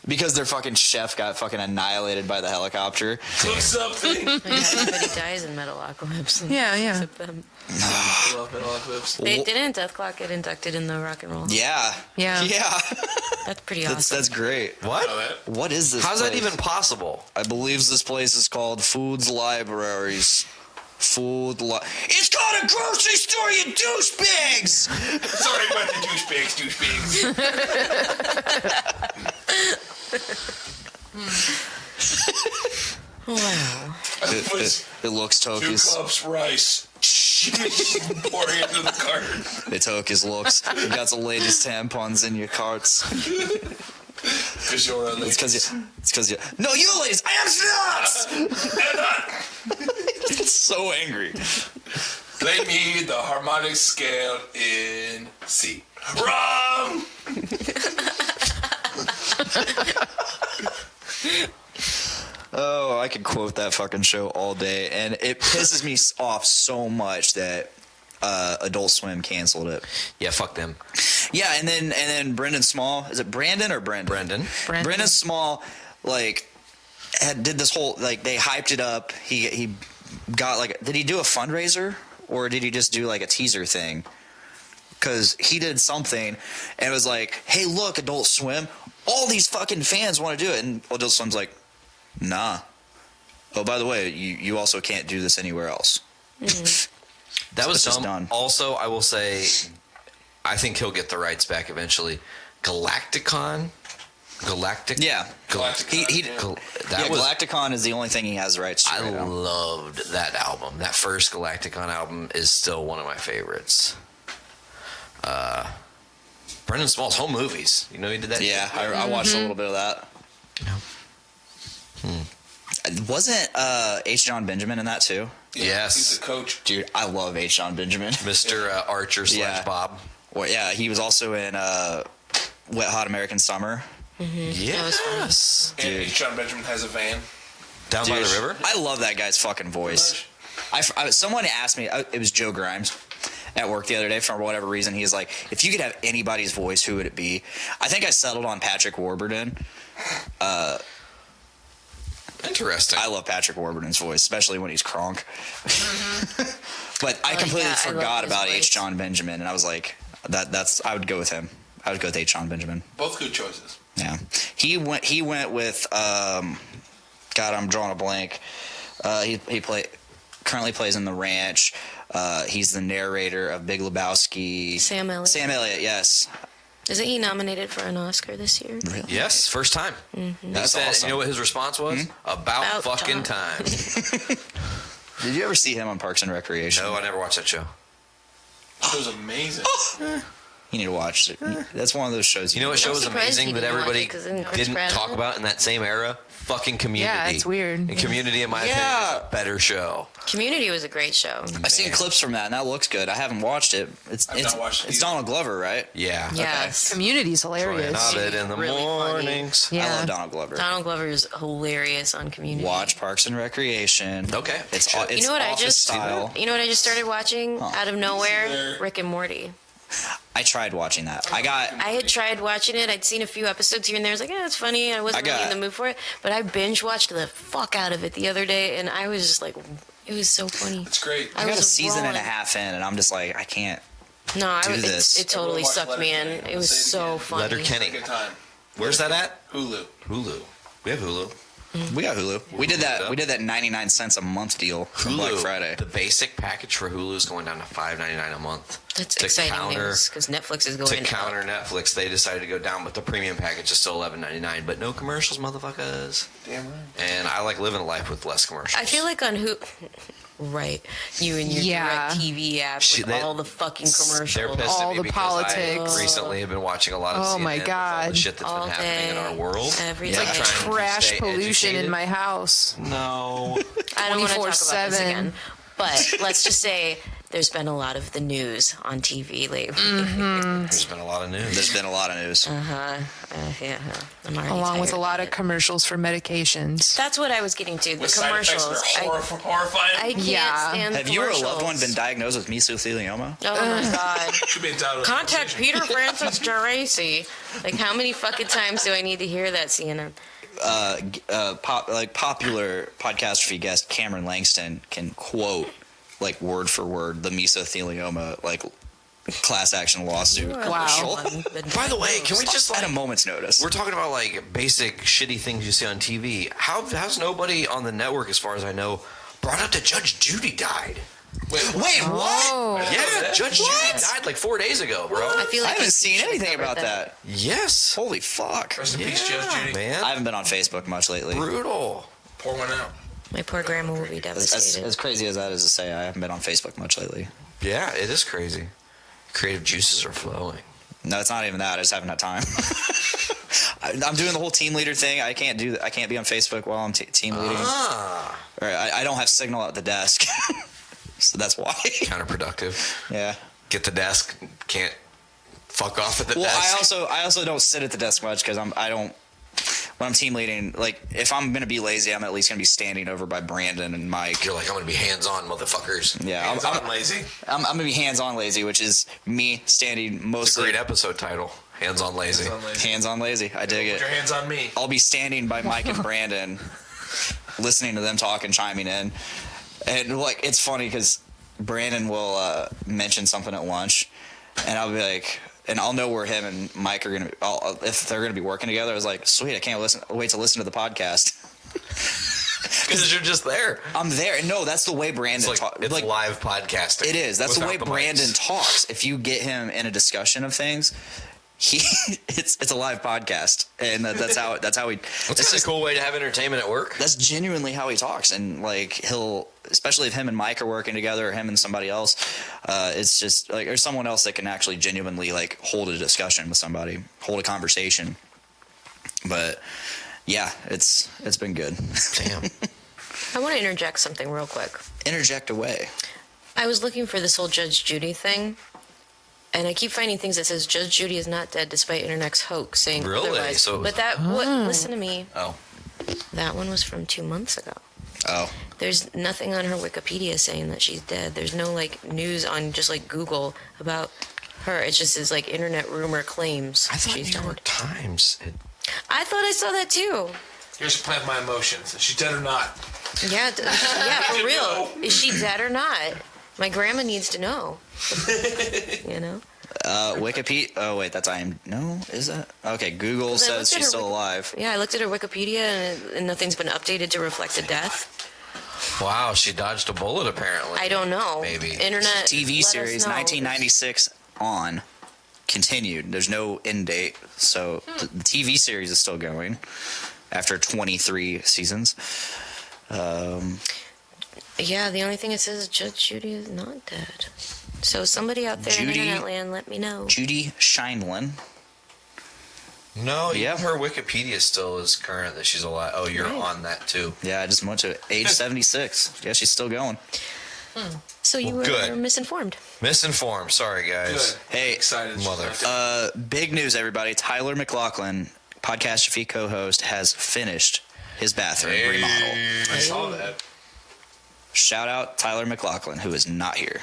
because their fucking chef got fucking annihilated by the helicopter. Cook something. Everybody dies in Metalocalypse. Yeah. Except them. I love Metalocalypse. Didn't Deathclock get inducted in the Rock and Roll? Yeah. That's pretty awesome. That's great. What? What is this? How's place? that even possible? I believe this place is called Foods Libraries. It's called a grocery store, you douchebags! Sorry about the douchebags. Wow. It looks 2 Toki's. cups rice. Pouring into the cart. They took his looks. You got the latest tampons in your carts. Because you're a lady. It's because you. No, you ladies! I am not! It's so angry. Play me the harmonic scale in C. Wrong! Oh, I could quote that fucking show all day, and it pisses me off so much that Adult Swim canceled it. Yeah, fuck them. Yeah, and then Brendan Small, is it Brandon or Brendan? Brendan Small, like, did this whole, like, they hyped it up. He got, like, did he do a fundraiser, or did he just do, like, a teaser thing? Because he did something, and it was like, hey, look, Adult Swim, all these fucking fans want to do it, and Adult Swim's like, nah. Oh, by the way, you also can't do this anywhere else. That was just dumb. done. Also, I will say, I think he'll get the rights back eventually. Galacticon. Yeah. Galacticon. Galacticon is the only thing he has the rights to. I loved that album. That first Galacticon album is still one of my favorites. Brendan Small's home movies. You know he did that? Yeah, I watched a little bit of that. Wasn't H. John Benjamin in that too? Yeah, yes. He's the coach. Dude, I love H. John Benjamin. Mr. Archer / Bob. Well, yeah, he was also in Wet Hot American Summer. Yes. And H. John Benjamin has a van. Down by the river? I love that guy's fucking voice. Someone asked me, it was Joe Grimes at work the other day for whatever reason. He's like, if you could have anybody's voice, who would it be? I think I settled on Patrick Warburton. Interesting. I love Patrick Warburton's voice, especially when he's Kronk. But I completely forgot about H. John Benjamin, and I was like, I would go with him. I would go with H. John Benjamin. Both good choices. Yeah, he went with God, I'm drawing a blank. He currently plays in The Ranch. He's the narrator of Big Lebowski. Sam Elliott. Yes. Isn't he nominated for an Oscar this year? Really? Yes, first time. Mm-hmm. That's awesome. You know what his response was? About fucking time. Did you ever see him on Parks and Recreation? No, I never watched that show. It was amazing. You need to watch it. That's one of those shows. You know what show was amazing that everybody didn't Pratt talk about in that same era? Fucking Community. Yeah, it's weird. And Community, in my opinion, is a better show. Community was a great show. I've seen clips from that, and that looks good. I haven't watched it. It's Donald Glover, right? Yeah. Yes. Community's hilarious. Nodded in the mornings. I love Donald Glover. Donald Glover is hilarious on Community. Watch Parks and Recreation. Okay. It's you know what I just style. You know what I just started watching out of nowhere? Rick and Morty. I tried watching that. I had tried watching it. I'd seen a few episodes here and there. I was like, yeah, it's funny. I wasn't really in the mood for it. But I binge watched the fuck out of it the other day, and I was just like, it was so funny. It's great. I got a season and a half in, and I'm just like, I can't do this. It totally sucked me in. It was so funny. Letterkenny. Where's that at? Hulu. We have Hulu. We got Hulu. We did that 99 cents a month deal for Black Friday. The basic package for Hulu is going down to $5.99 a month. That's exciting news because Netflix is going to counter Netflix. They decided to go down, but the premium package is still $11.99. But no commercials, motherfuckers. Damn right. And I like living a life with less commercials. I feel like on right, you and your direct TV app with all the fucking commercials, they're pissed all at me the because politics. I recently have been watching a lot of CNN my with all God. the shit that's All been happening in our world. It's like trash pollution in my house. No. I don't want to talk about this 24/7. again, but let's just say there's been a lot of the news on TV lately. There's been a lot of news. There's been a lot of news. Yeah. I'm already Along with tired a lot of of commercials for medications. That's what I was getting to. The With side effects commercials. that are horrifying. I can't stand Have you or a commercials. loved one been diagnosed with mesothelioma? Oh my god. Should be entitled to Contact Peter Francis Geraci. Like, how many fucking times do I need to hear that, CNN? Popular Podcastrophe guest Cameron Langston can quote like word for word the mesothelioma like class action lawsuit commercial. By the way, can we just at a moment's notice? We're talking about like basic shitty things you see on TV. Has nobody on the network, as far as I know, brought up that Judge Judy died? Wait, what? Yeah, Judge Judy died like 4 days ago, bro. I feel like I haven't seen anything about that. Yes. Holy fuck. Rest in peace, Judge Judy. Man. I haven't been on Facebook much lately. Brutal. Pour one out. My poor grandma will be devastated. As crazy as that is to say, I haven't been on Facebook much lately. Yeah, it is crazy. Creative juices are flowing. No, it's not even that. I just haven't had time. I'm doing the whole team leader thing. I can't be on Facebook while I'm team leading. Or I don't have signal at the desk, so that's why. Counterproductive. Yeah. Get the desk. Can't fuck off at the desk. Well, I also don't sit at the desk much because when I'm team leading, like if I'm gonna be lazy, I'm at least gonna be standing over by Brandon and Mike. You're like, I'm gonna be hands-on, motherfuckers. Yeah, Hands-on lazy. I'm gonna be hands-on lazy, which is me standing It's a mostly. great episode title. Hands-on lazy. Hands-on lazy. I dig Put it. your hands on me. I'll be standing by Mike and Brandon, listening to them talk and chiming in, and like it's funny because Brandon will mention something at lunch, and I'll be like. And I'll know where him and Mike are if they're gonna be working together. I was like, sweet, I can't wait to listen to the podcast. Because you're just there. I'm there. No, that's the way Brandon talks. It's like live podcasting. It is. That's the way Brandon mics. talks. If you get him in a discussion of things, it's a live podcast, and that's how he. It's just a cool way to have entertainment at work. That's genuinely how he talks, and like he'll, especially if him and Mike are working together, or him and somebody else, it's just like, or someone else that can actually genuinely like hold a discussion with somebody, hold a conversation. But yeah, it's been good. Damn. I want to interject something real quick. Interject away. I was looking for this whole Judge Judy thing, and I keep finding things that says Judge Judy is not dead despite Internet's hoax saying Really? otherwise. So it was- but that, listen to me. Oh. That one was from 2 months ago. Oh. There's nothing on her Wikipedia saying that she's dead. There's no like news on just like Google about her. It just is like internet rumor claims. I thought she's New York Times. I thought I saw that too. Here's to plant my emotions. Is she dead or not? Yeah, for real. Is she dead or not? My grandma needs to know. You know? Wikipedia. Oh wait, that's No, is that? Okay, Google says she's still alive. Yeah, I looked at her Wikipedia and nothing's been updated to reflect a death. Wow, she dodged a bullet apparently. I don't know. Maybe. Internet TV let us series, know. 1996 on, continued. There's no end date, so the TV series is still going after 23 seasons. Yeah, the only thing it says is Judge Judy is not dead. So somebody out there in internet land, let me know. Judy Scheinlin. No, yeah, her Wikipedia still is current that she's alive. Oh, you're Right. on that too. Yeah, I just went to age 76. Yeah, she's still going. So you were Good. misinformed. Misinformed. Sorry, guys. Good. Hey, Excited. Mother. Big news, everybody. Tyler McLaughlin, Podcastrophe co-host, has finished his bathroom remodel. I saw that. Shout out Tyler McLaughlin, who is not here.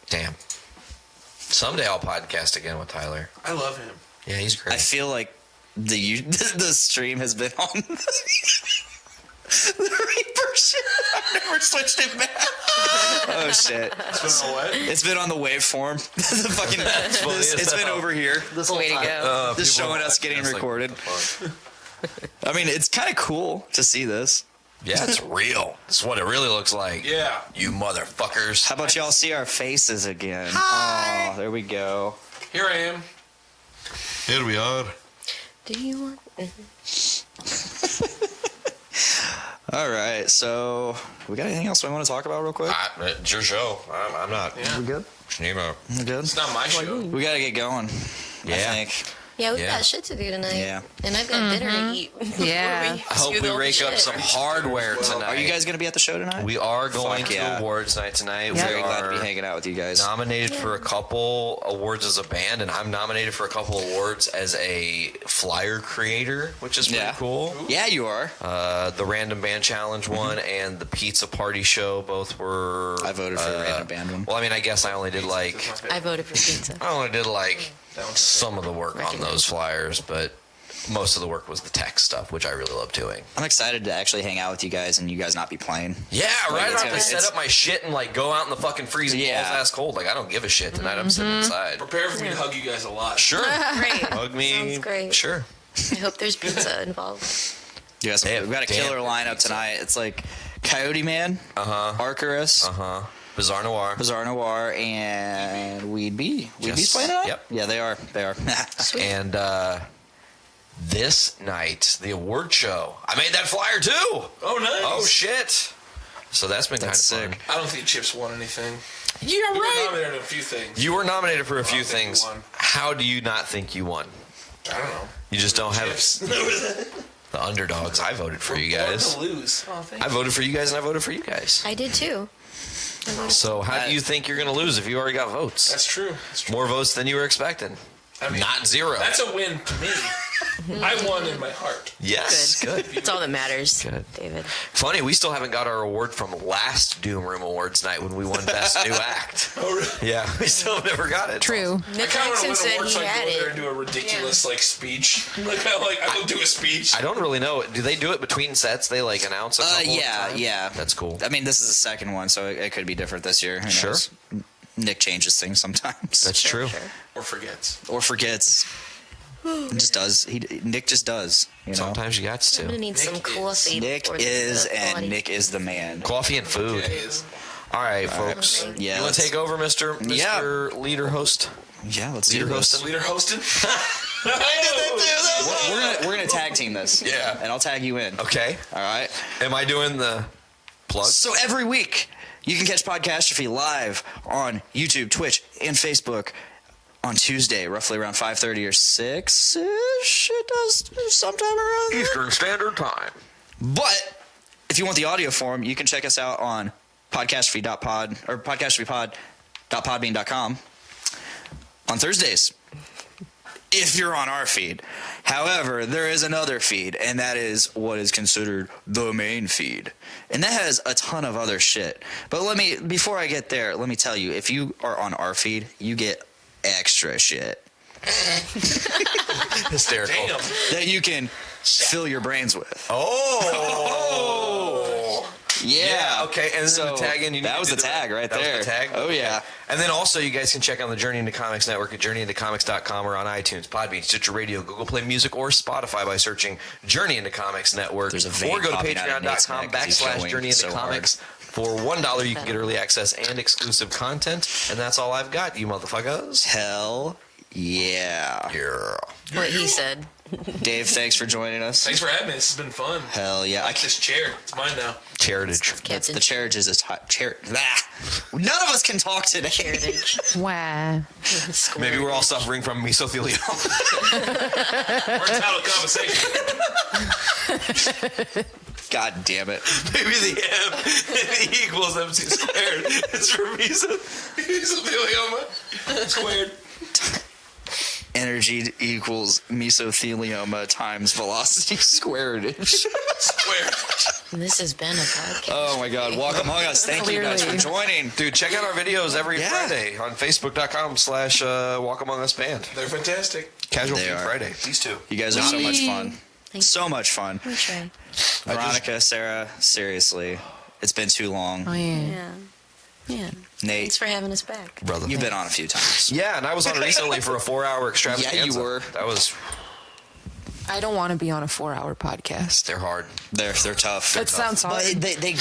Damn. Someday I'll podcast again with Tyler. I love him. Yeah, he's great. I feel like the stream has been on the Reaper shit. I've never switched it back. Oh shit! It's been on what? It's been on the waveform. The fucking it's been over here this whole Way to time. go. Just people showing us are getting like, recorded. what the fuck? I mean, it's kind of cool to see this. Yeah, it's real. It's what it really looks like. Yeah. You motherfuckers. How about y'all see our faces again? Hi. Oh, there we go. Here I am. Here we are. Do you want? All right, so we got anything else we want to talk about real quick? It's your show. I'm not. Yeah. We good? You know. We good? It's not my show. We got to get going. Yeah. I think. Yeah, we've Yeah. got shit to do tonight. Yeah. And I've got dinner to eat. Yeah. I hope we rake up some hardware tonight. Are you guys going to be at the show tonight? We are going Fuck to yeah. awards night tonight. Very We glad to be are hanging out with you guys. nominated for a couple awards as a band, and I'm nominated for a couple awards as a flyer creator, which is pretty cool. Yeah, you are. The Random Band Challenge one and the Pizza Party Show both were. I voted for the Random Band one. Well, I mean, I guess I only did like I voted for pizza. I only did like some of the work on those flyers, but most of the work was the tech stuff, which I really love doing. I'm excited to actually hang out with you guys and you guys not be playing. Yeah, Like, right. it's I have to set up my shit and like go out in the fucking freezing balls ass cold. Like I don't give a shit tonight. I'm sitting inside. Prepare for me to hug you guys a lot. Sure. Great. Hug me. Sounds great. Sure. I hope there's pizza involved. Yes, we've got a killer lineup tonight. It's like Coyote Man, Arcturus, Bizarre Noir, and Weed Bee. Weed Bee's playing tonight? Yep. Yeah, they are. And this night, the award show. I made that flyer too. Oh, nice. Oh shit. So that's been kind of sick. fun. I don't think Chips won anything. Yeah, You were right. nominated in a few things. You were nominated for a few think you things. won. How do you not think you won? I don't know. You just don't have Chips. the underdogs. I voted for you guys. Born to lose. Oh, thank I voted for you guys, and I voted for you guys. I did too. So how do you think you're going to lose if you already got votes? That's true. That's true. More votes than you were expecting. I mean, Not zero. That's a win to me. I won in my heart. Yes, good. That's all that matters, Good. David. Funny, we still haven't got our award from last Doom Room Awards night when we won Best New Act. Oh, really? Yeah, we still have never got it. True. I Nick kind of Jackson want to said win awards he so I had go there it. and do a ridiculous like I will do a speech. I don't really know. Do they do it between sets? They like announce a couple Yeah, at a time? yeah. That's cool. I mean, this is the second one, so it could be different this year. Who Sure. knows? Nick changes things sometimes. That's true. Or forgets. Or forgets. just does. Nick just does. You know? Sometimes you got I'm gonna to. need some coffee. Nick before is, the and body. Nick is the man. Coffee and food. All right, folks. Yeah, You want to take over, Mr. Leader Host? Yeah, let's Leader do this. hosting. Leader hosting? We're gonna tag team this. Yeah. And I'll tag you in. Okay. All right. Am I doing the plug? So every week you can catch Podcastrophe live on YouTube, Twitch, and Facebook on Tuesday, roughly around 5:30 or 6-ish. It does sometime around there. Eastern Standard Time. But if you want the audio form, you can check us out on podcastrophe.pod or podcastrophed.podbean.com on Thursdays. If you're on our feed. However, there is another feed, and that is what is considered the main feed. And that has a ton of other shit. But before I get there, let me tell you, if you are on our feed, you get extra shit. Hysterical. Damn. That you can fill your brains with. Oh. Yeah. Okay. And then So, the tag in. that was the tag right there. That was the tag. Oh, yeah. And then also you guys can check out the Journey into Comics Network at journeyintocomics.com or on iTunes, Podbean, Stitcher Radio, Google Play Music, or Spotify by searching Journey into Comics Network. There's a vein or go to popping out of Nate's neck 'cause he's patreon.com/Journey going into so Comics. For $1, you can get early access and exclusive content. And that's all I've got, you motherfuckers. Hell yeah. Yeah. What he said. Dave, thanks for joining us. Thanks for having me. This has been fun. Hell yeah. I like this chair. It's mine now. Charitage. That's the Charitage is a None of us can talk today. Charitage. Wow. Maybe we're all suffering from mesothelioma. We're entitled to conversation. God damn it. Maybe the M equals MC squared. It's for mesothelioma squared. Energy equals mesothelioma times velocity squared. Squared. This has been a podcast. Oh my God. Walk Among Us. Thank you guys for joining. Dude, check out our videos every Friday on Facebook.com/Walk Among Us Band. They're fantastic. Casual They Food are. Friday. These two. You guys are so much fun. So much fun. We try. Veronica, Sarah, seriously. It's been too long. Oh, yeah. Yeah. Yeah. Nate. Thanks for having us back. Brother. You've been on a few times. Yeah, and I was on recently for a 4-hour extravaganza. Yeah, you were. That was... I don't want to be on a 4-hour podcast. They're hard. They're tough. That sounds hard. But they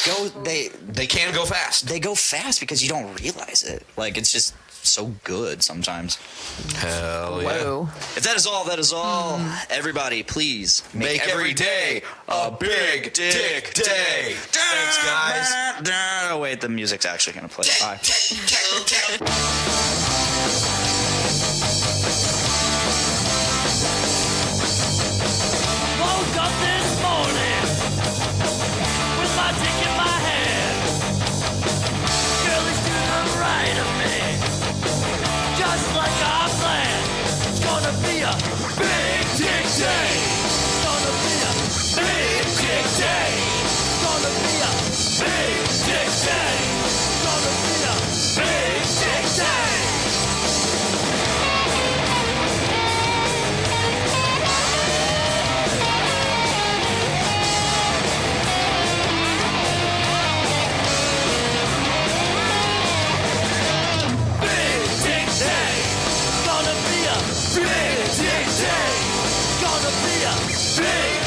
can go fast. They go fast because you don't realize it. Like, it's just so good sometimes. Hell yeah. Whoa. If that is all, that is all. Everybody, please Make every day a big dick day. Thanks, guys. Oh, wait, the music's actually going to play. Bye. Woke up this morning with my dick in my hand. Girl is to the right of me, just like I planned. It's gonna be a big dick day. It's gonna be a big dick day. It's gonna be a big dick day. It's gonna be a big dick day. Big dick day. It's gonna be a big dick day. It's gonna be a big